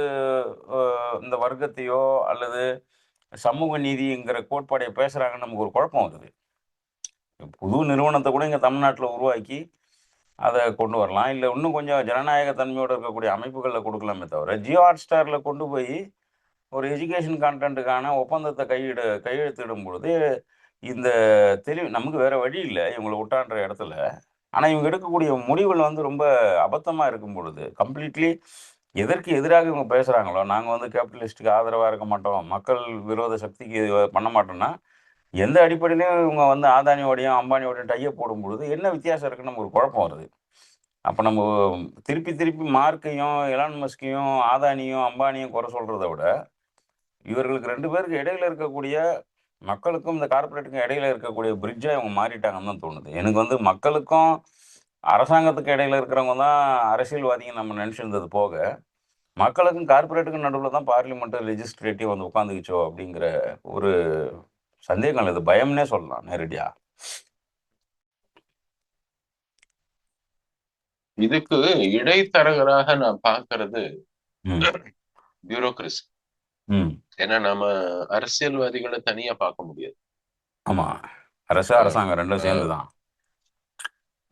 அ இந்த வர்க்கத்தையோ அல்லது சமூக நீதிங்கிற கோட்பாடைய பேசுறாங்கன்னு நமக்கு ஒரு குழப்பம் வருது. புது நிறுவனத்த கூட இங்க தமிழ்நாட்டுல உருவாக்கி, அத கொண்டு வரலாம். இல்ல இன்னும் கொஞ்சம் ஜனநாயக தன்மையோட இருக்கக்கூடிய அமைப்புகள்ல குடுக்கலாமே தவிர, ஜியோ ஹாட்ஸ்டார்ல கொண்டு போயி ஒரு எஜுகேஷன் கான்டென்ட்டுக்கான ஒப்பந்தத்த கையெழுத்திடும் பொழுது, இந்த நமக்கு வேற வழி இல்ல, இவங்கள விட்டான்ற இடத்துல. ஆனா, இவங்க எடுக்கக்கூடிய முடிவுகள் வந்து ரொம்ப அபத்தமா இருக்கும் பொழுது, கம்ப்ளீட்லி எதற்கு எதிராக இவங்க பேசுறாங்களோ, நாங்க வந்து கேபிட்டலிஸ்ட்க்கு ஆதரவா இருக்க மாட்டோம், மக்கள் விரோத சக்திக்கு பண்ண மாட்டோம்னா, எந்த அடிப்படையிலயும் இவங்க வந்து அதானியோடையும், அம்பானியோடையும் டை அப் போடும்பொழுது, என்ன வித்தியாசம் இருக்குன்னு நமக்கு ஒரு குழப்பம் வருது. அப்ப நம்ம திருப்பி திருப்பி மார்க்கையும், எலான் மஸ்கையும், ஆதானியும், அம்பானியும் குறை சொல்றத விட, இவர்களுக்கு 2 பேருக்கு இடையில இருக்கக்கூடிய மக்களுக்கும், இந்த கார்ப்பரேட்டுக்கும் இடையில இருக்கக்கூடிய பிரிட்ஜா இவங்க மாறிட்டாங்கன்னு தான் தோணுது. எனக்கு வந்து மக்களுக்கும், அரசாங்கத்துக்கும் இடையில இருக்கிறவங்க தான் அரசியல்வாதின்னு நம்ம நெனச்சிருந்தது போக, மக்களுக்கும் கார்ப்பரேட்டுக்கும் நடுவுல தான் பார்லிமென்ட், லெஜிஸ்லேட்டிவ் வந்து உட்காந்துக்கிச்சோ! அப்படிங்கிற ஒரு சந்தேகம் இல்ல. இது பயம்னே சொல்லலாம் நேரடியா. இதுக்கு இடைத்தரகராக நான் பார்க்கிறது ம், பியூரோக்ரசி. ம். ஏன்னா நம்ம அரசியல்வாதிகளை தனியா பார்க்க முடியாது. ஆமா. அரசு, அஹ் அரசாங்கம் 2ம் சேர்ந்து அஹ் தான்.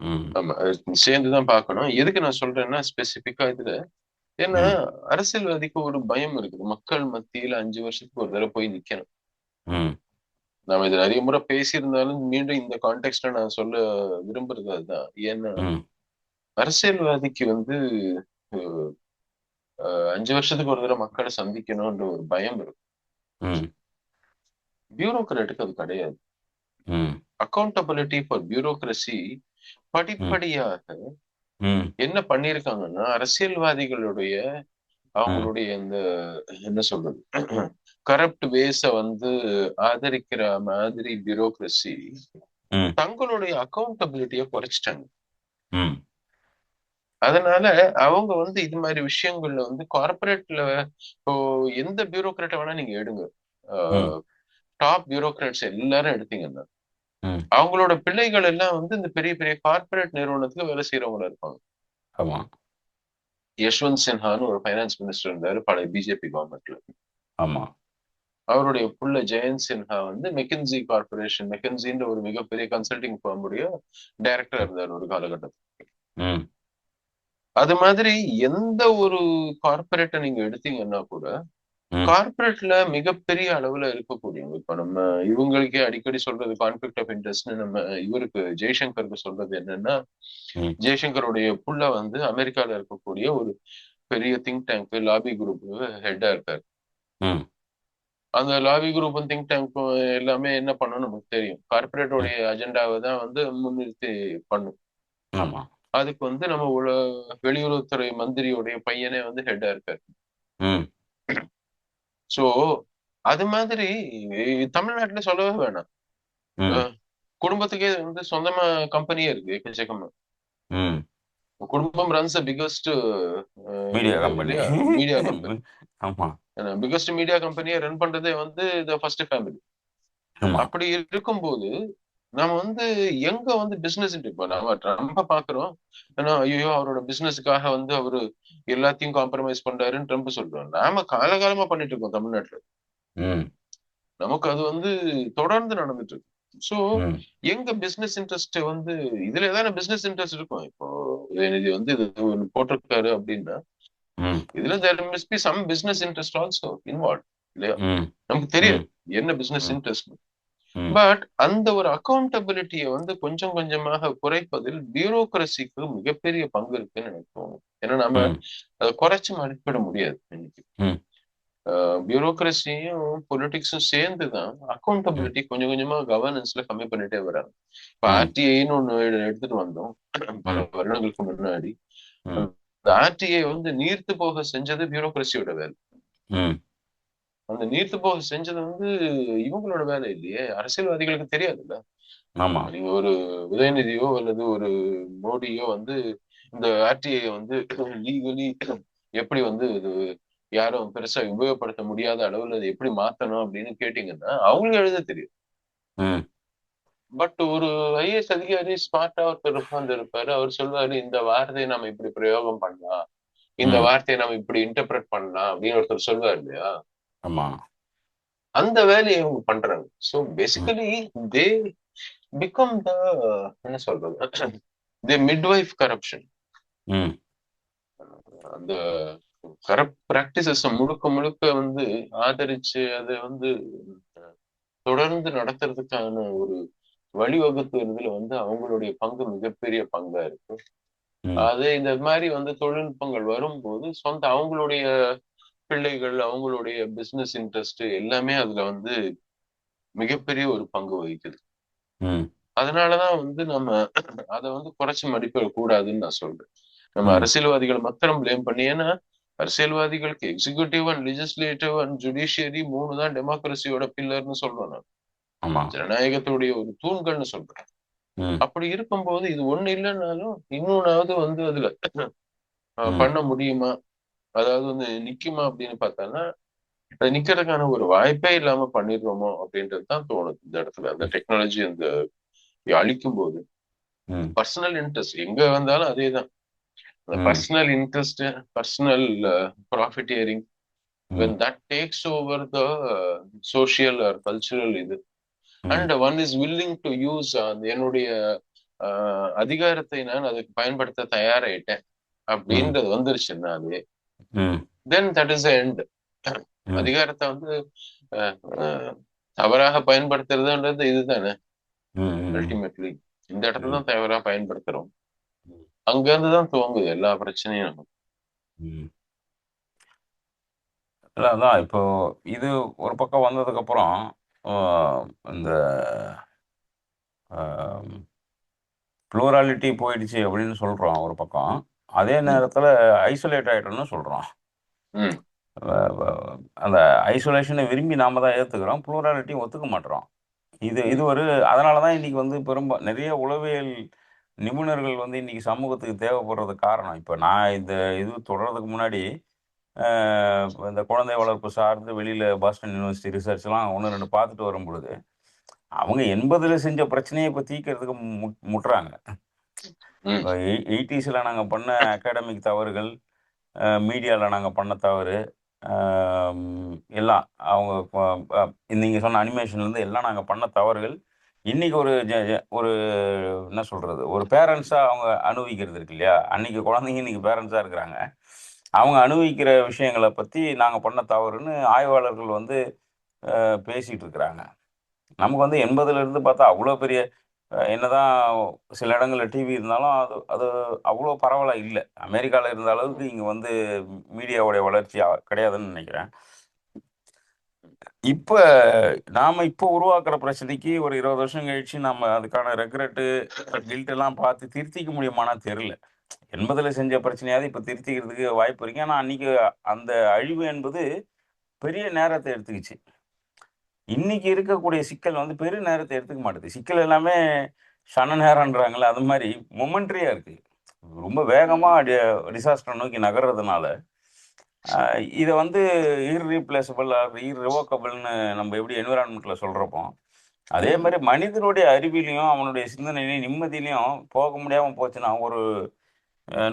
ம், ஆமா, சேர்ந்துதான் பார்க்கணும். எதுக்கு நான் சொல்றேன்னா ஸ்பெசிபிக்கா இதுல, ஏன்னா ம், அரசியல்வாதிக்கு ஒரு பயம் இருக்குது. மக்கள் மத்தியில 5 வருஷத்துக்கு ஒரு தடவை போய் நிக்கணும். ம், நாம இது நிறைய முறை பேசியிருந்தாலும் மீண்டும் இந்த கான்டெக்ட்ல நான் சொல்ல விரும்புறது அதுதான். ஏன்னா ம், அரசியல்வாதிக்கு வந்து அஹ், 5 வருஷத்துக்கு ஒரு தடவை மக்களை சந்திக்கணும்ன்ற ஒரு பயம் இருக்கும். ம், பியூரோக்ராட்டுக்கு அது கிடையாது. ம், அக்கௌண்டபிலிட்டி ஃபார் பியூரோக்ரசி ம், படிப்படியாக ம், என்ன பண்ணிருக்காங்கன்னா, அரசியல்வாதிகளுடைய ம், அவங்களுடைய இந்த என்ன சொல்றது கரப்ட் வேஸ வந்து ஆதரிக்கிற மாதிரி பியூரோக்ரசி ம், தங்களுடைய அக்கௌண்டபிலிட்டியை குறைச்சிட்டாங்க. ம், அதனால அவங்க வந்து இது மாதிரி விஷயங்கள்ல வந்து கார்பரேட்ல இப்போ எந்த பியூரோக்ராட்ட வேணா நீங்க எடுங்க. ம், டாப் பியூரோக்ராட்ஸ் எல்லாரும் எடுத்தீங்கன்னா ம். அவங்களோட பிள்ளைகள் எல்லாம் வந்து இந்த பெரிய பெரிய கார்பரேட் நிறுவனத்துல வேலை செய்யறவங்களா இருப்பாங்க. ஆமா, யஷ்வந்த் சின்ஹான்னு ஒரு ஃபைனான்ஸ் மினிஸ்டர் இருந்தாரு பழைய பிஜேபி கவர்மெண்ட்ல. ஆமா. அவருடைய புள்ள ஜெயந்த் சின்ஹா வந்து மெக்கன்சி கார்பரேஷன், மெக்கன்சின்ற ஒரு மிகப்பெரிய கன்சல்டிங் ஃபார்முடைய டைரக்டரா இருந்தார் ஒரு காலகட்டத்தில். ம், அது மாதிரி எந்த ஒரு கார்பரேட்டை நீங்க எடுத்தீங்கன்னா கூட ம், கார்பரேட்ல மிகப்பெரிய அளவுல இருக்கக்கூடியவங்க, இப்ப நம்ம இவங்களுக்கே அடிக்கடி சொல்றது கான்ஃபிளிக்ட் ஆஃப் இன்ட்ரெஸ்ட்னு நம்ம இவருக்கு ஜெய்சங்கருக்கு சொல்றது என்னன்னா, ம், ஜெய்சங்கருடைய புள்ள வந்து அமெரிக்கால இருக்கக்கூடிய ஒரு பெரிய திங்க் டேங்க் லாபி குரூப் ஹெட்டா இருக்காரு. ம், அந்த லாபி குரூப்பும் திங்க் டேங்க்கும் எல்லாமே என்ன பண்ணும் நமக்கு தெரியும். ம். கார்பரேட்டோடைய அஜெண்டாவை தான் வந்து முன்னிறுத்தி பண்ணும். ஆமா. அதுக்கு வந்து நம்ம வெளியுறவுத்துறை மந்திரியுடைய பையனே வந்து ஹெட்டா இருக்காரு. ம், சோ அது மாதிரி தமிழ்நாட்டுல சொல்லவே வேணாம். ம், அஹ் குடும்பத்துக்கே வந்து சொந்தமா கம்பெனியே இருக்கு எக்கச்சக்கமா. ம், குடும்பம் ரன்ஸ் பிகஸ்ட் மீடியா இது கம்பெனி. இல்லையா, மீடியா கம்பெனி. ஆமா பிகஸ்ட் மீடியா கம்பெனியை ரன் பண்றதே வந்து இந்த ஃபர்ஸ்ட் ஃபேமிலி. ஆமா. அப்படி இருக்கும்போது நம்ம வந்து எங்க வந்து பிசினஸ், இப்போ நம்ம ட்ரம்ப பாக்குறோம். ஏன்னா ஐயோ அவரோட பிசினஸுக்காக வந்து அவரு எல்லாத்தையும் காம்ப்ரமைஸ் பண்றாருன்னு ட்ரம்ப் சொல்றோம். நாம காலகாலமா பண்ணிட்டு இருக்கோம் தமிழ்நாட்டுல. ம் நமக்கு அது வந்து தொடர்ந்து நடந்துட்டு இருக்கு. சோ ம் எங்க பிசினஸ் இன்ட்ரெஸ்ட் வந்து இதுல ஏதாவது பிசினஸ் இன்ட்ரெஸ்ட் இருக்கும். இப்போ உதயநிதி வந்து இது ஒண்ணு போட்டிருக்காரு அப்படின்னா ம் இதுல there must be some business interest also involved இல்லையா? ம் நமக்கு ம் தெரியாது என்ன பிசினஸ் ம் இன்ட்ரெஸ்ட். ம் பட் அந்த ஒரு அக்கௌண்டபிலிட்டியை வந்து கொஞ்சம் கொஞ்சமாக குறைப்பதில் பியூரோக்ரஸிக்கு மிகப்பெரிய பங்கு இருக்குன்னு எனக்கு தோணும். ஏன்னா நம்ம ம் அதை குறைச்சு மதிப்பிட முடியாது இன்னைக்கு. ம் பியூரோக்ரஸியும் பொலிட்டிக்ஸும் சேர்ந்துதான் ம் அக்கௌண்டபிலிட்டி கொஞ்சம் கொஞ்சமா கவர்னன்ஸ்ல கம்மி பண்ணிட்டே வராங்க. இப்ப ம் ஆர்டிஐன்னு ஒண்ணு எடுத்துட்டு வந்தோம் பல ம் வருடங்களுக்கு முன்னாடி. ம் அந்த ஆர்டிஐ வந்து நீர்த்து போக செஞ்சது பியூரோக்ரஸியோட வேலை. ம் அந்த நீர்த்து போக செஞ்சது வந்து இவங்களோட வேலை இல்லையே, அரசியல்வாதிகளுக்கு தெரியாதுல்ல. ஆமா. நீங்க ஒரு உதயநிதியோ அல்லது ஒரு மோடியோ வந்து இந்த ஆர்டிஐ வந்து லீகலி எப்படி வந்து இது யாரும் பெருசா உபயோகப்படுத்த முடியாத அளவுல அதை எப்படி மாத்தணும் அப்படின்னு கேட்டீங்கன்னா அவங்களுக்கு எழுத தெரியும். ம் பட் ஒரு ஐஏஎஸ் அதிகாரி ஸ்மார்ட்டா ஒருத்தர் உட்கார்ந்து இருப்பாரு, அவர் சொல்லுவாரு இந்த வார்த்தையை நம்ம இப்படி பிரயோகம் பண்ணலாம், இந்த ம் வார்த்தையை நம்ம இப்படி இன்டர்பிரட் பண்ணலாம் அப்படின்னு ஒருத்தர் சொல்லுவார் இல்லையா. ஆமா. அந்த வேலையை அவங்க பண்றாங்க. ஸோ ம் பேசிக்கலி தே பிகம் த என்ன சொல்றது தி மிட்வைஃப் கரப்ஷன். ம் அந்த கரப்ட் பிராக்டிசஸ் முழுக்க முழுக்க வந்து ஆதரிச்சு அதை வந்து தொடர்ந்து நடத்துறதுக்கான ஒரு வழிவகுத்துறதுல வந்து அவங்களுடைய பங்கு மிகப்பெரிய பங்கா இருக்கு. ம் அது இந்த மாதிரி வந்து தொழில்நுட்பங்கள் வரும்போது சொந்த அவங்களுடைய பிள்ளைகள் அவங்களுடைய பிசினஸ் இன்ட்ரெஸ்ட் எல்லாமே அதுல வந்து மிகப்பெரிய ஒரு பங்கு வகிக்குது. ம் அதனாலதான் வந்து நம்ம அதை வந்து குறைச்சு மதிப்பிட கூடாதுன்னு நான் சொல்றேன். நம்ம ம் அரசியல்வாதிகள் மாத்திரம் பிளேம் பண்ணி, ஏன்னா அரசியல்வாதிகளுக்கு executive and legislative and judiciary மூணு தான் டெமோக்ரஸியோட பில்லர்னு சொல்றேன் நான். ஆமா. ஜனநாயகத்துடைய ஒரு தூண்கள்னு சொல்றேன். ம் அப்படி இருக்கும்போது இது ஒண்ணு இல்லைன்னாலும் இன்னொன்னாவது வந்து அதுல ம் பண்ண முடியுமா, அதாவது வந்து நிக்குமா அப்படின்னு பார்த்தான்னா அது நிக்கிறதுக்கான ஒரு வாய்ப்பே இல்லாம பண்ணிடுறோமோ அப்படின்றது தான் தோணுது இந்த இடத்துல. அந்த டெக்னாலஜி அந்த அழிக்கும் போது ம் பர்சனல் இன்ட்ரெஸ்ட் எங்க வந்தாலும் அதே தான். அந்த ம் personal interest, personal profiteering when ம் that takes over the social or cultural இது ம் and one is willing to use என்னுடைய அதிகாரத்தை நான் அதுக்கு பயன்படுத்த தயாராயிட்டேன் ம் அப்படின்றது வந்துருச்சுன்னாலே ம் then that is the end. ம் அதிகாரத்தை வந்து அஹ், அஹ், தவறாக பயன்படுத்துறதுன்றது இதுதானே ம் அல்டிமேட்லி. இந்த இடத்துல ம் தான் தவறா பயன்படுத்துறோம். அங்க இருந்துதான் துவங்குது எல்லா பிரச்சனையும் நமக்கு. ம் இல்ல அதான் இப்போ இது ஒரு பக்கம் வந்ததுக்கப்புறம் இந்த ப்ளூராலிட்டி போயிடுச்சு அப்படின்னு சொல்கிறோம் ஒரு பக்கம். அதே ம், நேரத்தில் ஐசோலேட் ஆகிட்டோம்னு சொல்கிறோம். ம், அந்த ஐசோலேஷனை விரும்பி நாம தான் ஏற்றுக்கிறோம், ப்ளூராலிட்டியும் ஒத்துக்க மாட்டுறோம். இது இது ம், ஒரு அதனால தான் இன்னைக்கு வந்து நிறைய உளவியல் நிபுணர்கள் வந்து இன்னைக்கு சமூகத்துக்கு தேவைப்படுறது காரணம். இப்போ நான் இந்த இது தொடர்றதுக்கு முன்னாடி இந்த குழந்தை வளர்ப்பு சார்ந்து வெளியில் பாஸ்டன் யூனிவர்சிட்டி ரிசர்ச்லாம் ஒன்று ரெண்டு பார்த்துட்டு வரும் பொழுது அவங்க 80ல் செஞ்ச பிரச்சனையை இப்போ தீர்க்கறதுக்கு முட்டுறாங்க. ம், 80ஸில் நாங்கள் பண்ண அகாடமிக் தவறுகள், மீடியாவில் நாங்கள் பண்ண தவறு, எல்லாம் அவங்க நீங்கள் சொன்ன அனிமேஷன்லேருந்து எல்லாம் நாங்கள் பண்ண தவறுகள் இன்னைக்கு ஒரு ஒரு என்ன சொல்கிறது ஒரு பேரண்ட்ஸாக அவங்க அனுபவிக்கிறது இருக்கு இல்லையா. அன்னைக்கு குழந்தைங்க இன்னைக்கு பேரண்ட்ஸாக இருக்கிறாங்க. அவங்க அனுபவிக்கிற விஷயங்களை பற்றி நாங்கள் பண்ண தவறுன்னு ஆய்வாளர்கள் வந்து பேசிகிட்டு இருக்கிறாங்க. நமக்கு வந்து 80லேருந்து பார்த்தா அவ்வளோ பெரிய என்னதான் சில இடங்களில் டிவி இருந்தாலும் அது அது அவ்வளோ பரவலாக இல்லை. அமெரிக்காவில் இருந்த அளவுக்கு இங்கே வந்து மீடியாவுடைய வளர்ச்சி கிடையாதுன்னு நினைக்கிறேன். இப்போ நாம் இப்போ உருவாக்குற பிரச்சனைக்கு ஒரு 20 வருஷம் கழிச்சு நம்ம அதுக்கான ரெக்ரெட்டு கில்ட்டெல்லாம் பார்த்து திருத்திக்க முடியுமானா தெரில. 80ல் செஞ்ச பிரச்சனையாவது இப்போ திருத்திக்கிறதுக்கு வாய்ப்பு இருக்கு. ஆனால் அன்றைக்கி அந்த அழிவு என்பது பெரிய நேரத்தை எடுத்துக்கிச்சு. இன்னைக்கு இருக்கக்கூடிய சிக்கல் வந்து பெரிய நேரத்தை எடுத்துக்க மாட்டுது. சிக்கல் எல்லாமே சன நேரம்ன்றாங்களே அது மாதிரி மொமெண்ட்ரியா இருக்கு. ரொம்ப வேகமாக டிசாஸ்டர் நோக்கி நகர்றதுனால இதை வந்து இர்ரீப்ளேசபிள் ஆர் இர்ரிவோக்கபிள்னு நம்ம எப்படி என்விரான்மெண்ட்டில் சொல்கிறப்போ, அதே மாதிரி மனிதனுடைய அறிவிலையும் அவனுடைய சிந்தனையிலையும் நிம்மதியிலையும் போக முடியாமல் போச்சுன்னா, ஒரு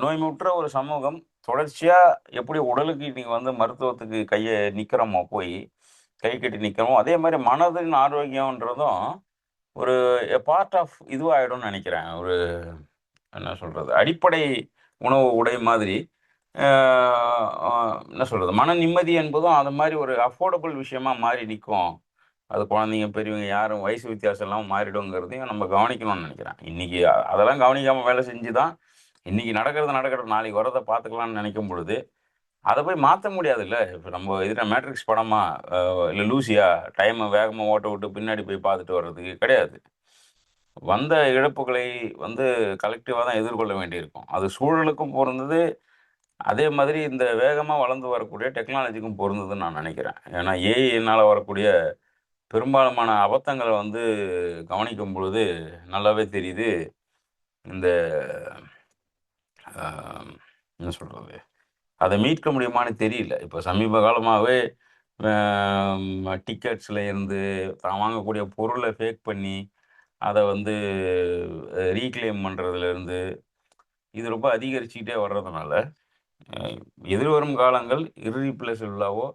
நோய்முற்ற ஒரு சமூகம் தொடர்ச்சியாக எப்படி உடலுக்கு இன்னைக்கு வந்து மருத்துவத்துக்கு கையை நிற்கிறோமோ, போய் கை கட்டி நிற்கிறோமோ, அதே மாதிரி மனதின் ஆரோக்கியம்ன்றதும் ஒரு பார்ட் ஆஃப் இதுவாகிடும்னு நினைக்கிறேன். ஒரு என்ன சொல்கிறது, அடிப்படை உணவு உடை மாதிரி என்ன சொல்கிறது, மன நிம்மதி என்பதும் அது மாதிரி ஒரு அஃபோர்டபுள் விஷயமா மாறி நிற்கும். அது குழந்தைங்க பெரியவங்க யாரும் வயசு வித்தியாசம் இல்லாமல் மாறிடுங்கிறதையும் நம்ம கவனிக்கணும்னு நினைக்கிறேன். இன்னைக்கு அதெல்லாம் கவனிக்காமல் வேலை செஞ்சு தான் இன்னைக்கு நடக்கிறது நாளைக்கு வரதை பார்த்துக்கலாம்னு நினைக்கும் பொழுது அதை போய் மாற்ற முடியாதுல்ல. இப்போ நம்ம இதில் மேட்ரிக்ஸ் படமா இல்லை லூசியா டைமை வேகமாக ஓட்ட விட்டு பின்னாடி போய் பார்த்துட்டு வர்றதுக்கு கிடையாது. வந்த இழப்புகளை வந்து கலெக்டிவாக தான் எதிர்கொள்ள வேண்டியிருக்கும். அது சூழலுக்கும் பொருந்தது, அதே மாதிரி இந்த வேகமாக வளர்ந்து வரக்கூடிய டெக்னாலஜிக்கும் பொருந்ததுன்னு நான் நினைக்கிறேன். ஏன்னா ஏஐனால் வரக்கூடிய பெரும்பாலான அபத்தங்களை வந்து கவனிக்கும் பொழுது நல்லாவே தெரியுது. இந்த என்ன சொல்கிறது, அதை மீட்க முடியுமான்னு தெரியல. இப்போ சமீப காலமாகவே டிக்கெட்ஸில் இருந்து தான் வாங்கக்கூடிய பொருளை ஃபேக் பண்ணி அதை வந்து ரீக்ளைம் பண்ணுறதுலேருந்து இது ரொம்ப அதிகரிச்சுக்கிட்டே வர்றதுனால எதிர்வரும் காலங்கள் இர்ரீப்ளேசபிளாவோ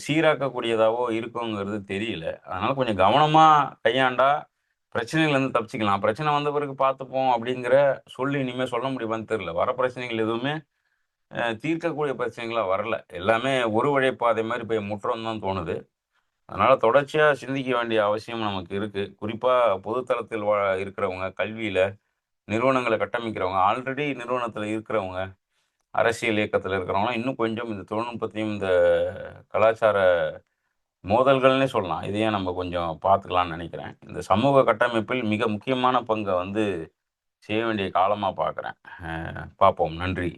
சீராக்கக்கூடியதாவோ இருக்குங்கிறது தெரியல. அதனால் கொஞ்சம் கவனமாக கையாண்டா பிரச்சனைகள்லேருந்து தப்பிச்சிக்கலாம். பிரச்சனை வந்த பிறகு பார்த்துப்போம் அப்படிங்கிற சொல்லி இனிமேல் சொல்ல முடியுமான்னு தெரியல. வர பிரச்சனைகள் எதுவுமே தீர்க்கக்கூடிய பிரச்சனைகளாக வரல. எல்லாமே ஒரு வழிப்பாதை மாதிரி போய் முற்றோன்னு தான் தோணுது. அதனால் தொடர்ச்சியாக சிந்திக்க வேண்டிய அவசியம் நமக்கு இருக்குது. குறிப்பாக பொதுத்தளத்தில் இருக்கிறவங்க, கல்வியில் நிறுவனங்களை கட்டமைக்கிறவங்க, ஆல்ரெடி நிறுவனத்தில் இருக்கிறவங்க, அரசியல் இயக்கத்தில் இருக்கிறவங்களாம் இன்னும் கொஞ்சம் இந்த தொழில்நுட்பத்தையும் இந்த கலாச்சார மோதல்கள்னே சொல்லலாம், இதையும் நம்ம கொஞ்சம் பார்த்துக்கலாம்னு நினைக்கிறேன். இந்த சமூக கட்டமைப்பில் மிக முக்கியமான பங்கை வந்து செய்ய வேண்டிய காலமாக பார்க்குறேன். பார்ப்போம். நன்றி.